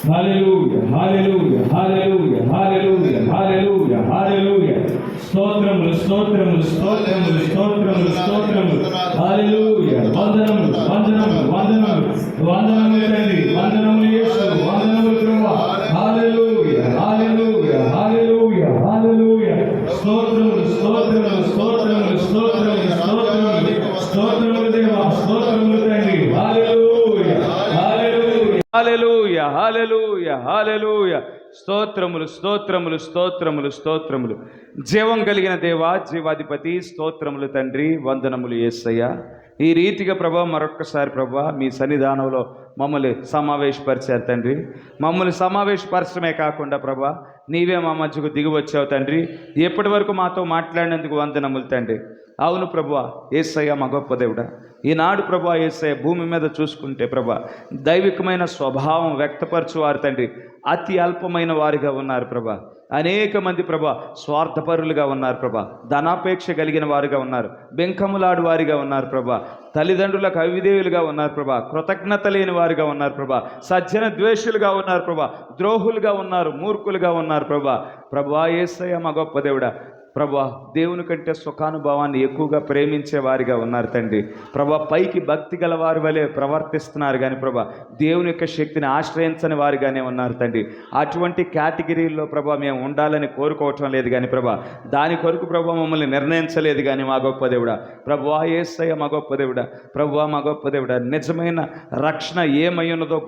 హల్లెలూయా, హల్లెలూయా, హల్లెలూయా, హల్లెలూయా, హల్లెలూయా, హల్లెలూయా. స్తోత్రములు, స్తోత్రములు, స్తోత్రములు, స్తోత్రములు, స్తోత్రములు. హల్లెలూయా. వందనములు, వందనములు, వందనములు, వందనములు తండ్రి, వందనములు యేసు, వందనములు ప్రభువా. హల్లెలూయా, హల్లెలూయా, హల్లెలూయా, హల్లెలూయా. స్తోత్రములు, స్తోత్రములు, స్తోత్రములు, స్తోత్రములు, స్తోత్రములు, స్తోత్రములు దేవా, స్తోత్రములు తండ్రి. హల్లెలూయా, హల్లెలూయా, హల్లెలూయా, హల్లెలూయా, హల్లెలూయా. స్తోత్రములు, స్తోత్రములు, స్తోత్రములు, స్తోత్రములు. జీవం కలిగిన దేవా, జీవాధిపతి, స్తోత్రములు తండ్రి, వందనములు యేసయ్య. ఈ రీతిగా ప్రభా మరొక్కసారి ప్రభా మీ సన్నిధానంలో మమ్మల్ని సమావేశపరిచారు తండ్రి. మమ్మల్ని సమావేశపరచడమే కాకుండా ప్రభా నీవే మా మధ్యకు దిగి వచ్చావు తండ్రి. ఎప్పటి వరకు మాతో మాట్లాడినందుకు వందనములు తండ్రి. అవును ప్రభువా, యేసయ్య మా గొప్ప దేవుడా, ఈనాడు ప్రభా యేసయ్య భూమి మీద చూసుకుంటే ప్రభా దైవికమైన స్వభావం వ్యక్తపరచువారు తండ్రి అతి అల్పమైన వారిగా ఉన్నారు ప్రభా. అనేక మంది ప్రభా స్వార్థపరులుగా ఉన్నారు ప్రభా, ధనాపేక్ష కలిగిన వారుగా ఉన్నారు, బెంకములాడు వారిగా ఉన్నారు ప్రభా, తల్లిదండ్రులకు అవిధేయులుగా ఉన్నారు ప్రభా, కృతజ్ఞత లేని వారిగా ఉన్నారు ప్రభా, సజ్జన ద్వేషులుగా ఉన్నారు ప్రభా, ద్రోహులుగా ఉన్నారు, మూర్ఖులుగా ఉన్నారు ప్రభా. ప్రభా యేసయ్య మా గొప్ప దేవుడా, ప్రభా దేవుని కంటే సుఖానుభవాన్ని ఎక్కువగా ప్రేమించే వారిగా ఉన్నారు తండ్రి. ప్రభా పైకి భక్తి గల వారి వలె ప్రవర్తిస్తున్నారు కానీ ప్రభా దేవుని యొక్క శక్తిని ఆశ్రయించని వారిగానే ఉన్నారు తండ్రి. అటువంటి కేటగిరీల్లో ప్రభా మేము ఉండాలని కోరుకోవటం లేదు కానీ ప్రభా దాని కొరకు ప్రభా మమ్మల్ని నిర్ణయించలేదు కానీ మా గొప్ప దేవుడా. ప్రభువా యేసయ్య మా గొప్ప దేవుడా, ప్రభువా మా గొప్ప దేవుడా, నిజమైన రక్షణ ఏమై ఉన్నదో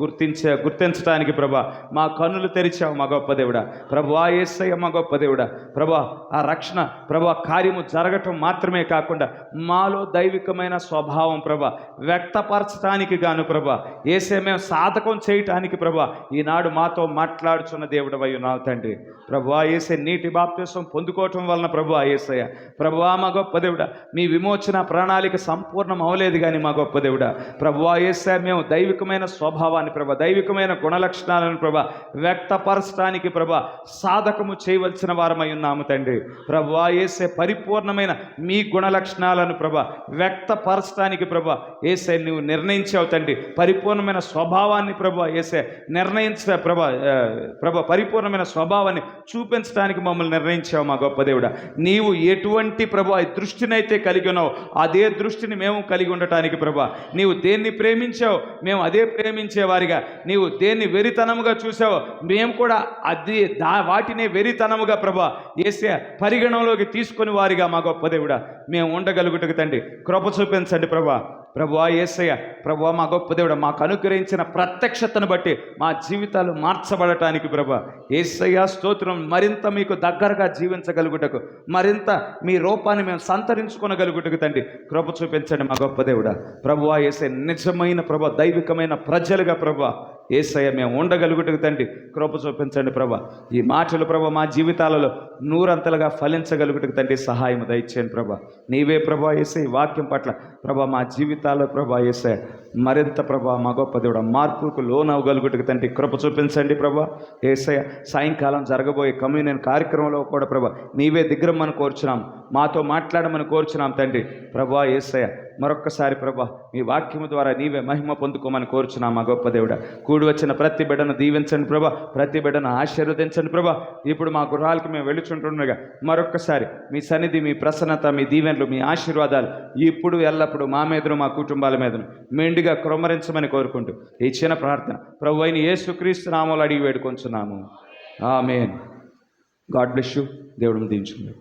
గుర్తించడానికి ప్రభా మా కన్నులు తెరిచావు మా గొప్ప దేవుడా. ప్రభువా యేసయ్య మా గొప్ప దేవుడా, ప్రభా ఆ రక్షణ ప్రభా కార్యము జరగటం మాత్రమే కాకుండా మాలో దైవికమైన స్వభావం ప్రభా వ్యక్తపరచడానికి గాను ప్రభా యేసే మేము సాధకం చేయటానికి ప్రభా ఈనాడు మాతో మాట్లాడుచున్న దేవుడవై ఉన్నావు తండ్రి. ప్రభువా యేసే నీటి బాప్తిసం పొందుకోవటం వలన ప్రభువా యేసయ్య, ప్రభువా మా గొప్ప దేవుడా మీ విమోచన ప్రణాళిక సంపూర్ణం అవలేదు కానీ మా గొప్ప దేవుడా. ప్రభువా యేసే మేము దైవికమైన స్వభావాన్ని ప్రభా దైవికమైన గుణలక్షణాలను ప్రభా వ్యక్తపరచడానికి ప్రభా సాధకము చేయవలసిన వారమై ఉన్నాము తండ్రి. ప్రభువా యేసే పరిపూర్ణమైన మీ గుణలక్షణాలను ప్రభా వ్యక్తపరచడానికి ప్రభా యేసే నువ్వు నిర్ణయించావు తండ్రి. పరిపూర్ణమైన స్వభావాన్ని ప్రభా యేసే ప్రభా పరిపూర్ణమైన స్వభావాన్ని చూపించడానికి మమ్మల్ని నిర్ణయించావు మా గొప్ప దేవుడా. నీవు ఎటువంటి ప్రభా దృష్టినైతే కలిగి ఉన్నావు అదే దృష్టిని మేము కలిగి ఉండటానికి ప్రభా నీవు దేన్ని ప్రేమించావు మేము అదే ప్రేమించేవారిగా, నీవు దేన్ని వెరితనముగా చూసావో మేము కూడా వాటినే వెరితనముగా ప్రభా యేసే పరిగణంలోకి తీసుకొని వారిగా మా గొప్ప దేవుడా మేము ఉండగలుగుటకు తండ్రి కృప చూపించండి ప్రభా. ప్రభువా యేసయ్య, ప్రభువా మా గొప్ప దేవుడా మాకు అనుగ్రహించిన ప్రత్యక్షతను బట్టి మా జీవితాలు మార్చబడటానికి ప్రభా యేసయ్య స్తోత్రం, మరింత మీకు దగ్గరగా జీవించగలుగుటకు మరింత మీ రూపాన్ని మేము సంతరించుకొనగలుగుటకు తండ్రి కృప చూపించండి మా గొప్ప దేవుడా. ప్రభువా యేసయ్య నిజమైన ప్రభా దైవికమైన ప్రజలుగా ప్రభా యేసయ్య మేము ఉండగలుగుటకు తండ్రి కృప చూపించండి ప్రభా. ఈ మాటలు ప్రభా మా జీవితాలలో నూరంతలుగా ఫలించగలుగుటకు తండ్రి సహాయం దయచేయండి ప్రభా. నీవే ప్రభా యేసయ్య వాక్యం పట్ల ప్రభా మా జీవితాల్లో ప్రభా యేసయ్య మరింత ప్రభా మా గొప్ప దేవుడా మార్పులకు లోనవగలుగుటకు తండ్రి కృప చూపించండి ప్రభా యేసయ్య. సాయంకాలం జరగబోయే కమ్యూనియన్ కార్యక్రమంలో కూడా ప్రభా నీవే దిగ్గరమ్మని కోరుచున్నాం, మాతో మాట్లాడమని కోరుచున్నాం తండ్రి. ప్రభా యేసయ్య మరొక్కసారి ప్రభా మీ వాక్యము ద్వారా నీవే మహిమ పొందుకోమని కోరుచున్నాం మా గొప్ప దేవుడా. కూడి వచ్చిన ప్రతి బిడ్డను దీవించండి ప్రభా, ప్రతి బిడ్డను ఆశీర్వదించండి ప్రభా. ఇప్పుడు మా గుర్రాలకు మేము వెళుచుంటుండగా మరొక్కసారి మీ సన్నిధి, మీ ప్రసన్నత, మీ దీవెనలు, మీ ఆశీర్వాదాలు ఇప్పుడు ఎల్లప్పుడూ మా మీదను మా కుటుంబాల మీదను మెండుగా క్రొమ్మరించమని కోరుకుంటూ ఈ చిన్న ప్రార్థన ప్రభు అయిన యేసుక్రీస్తు నామములో అడిగి వేడుకొంచున్నాము. ఆమేన్. God bless you. దేవుడు దీవించును.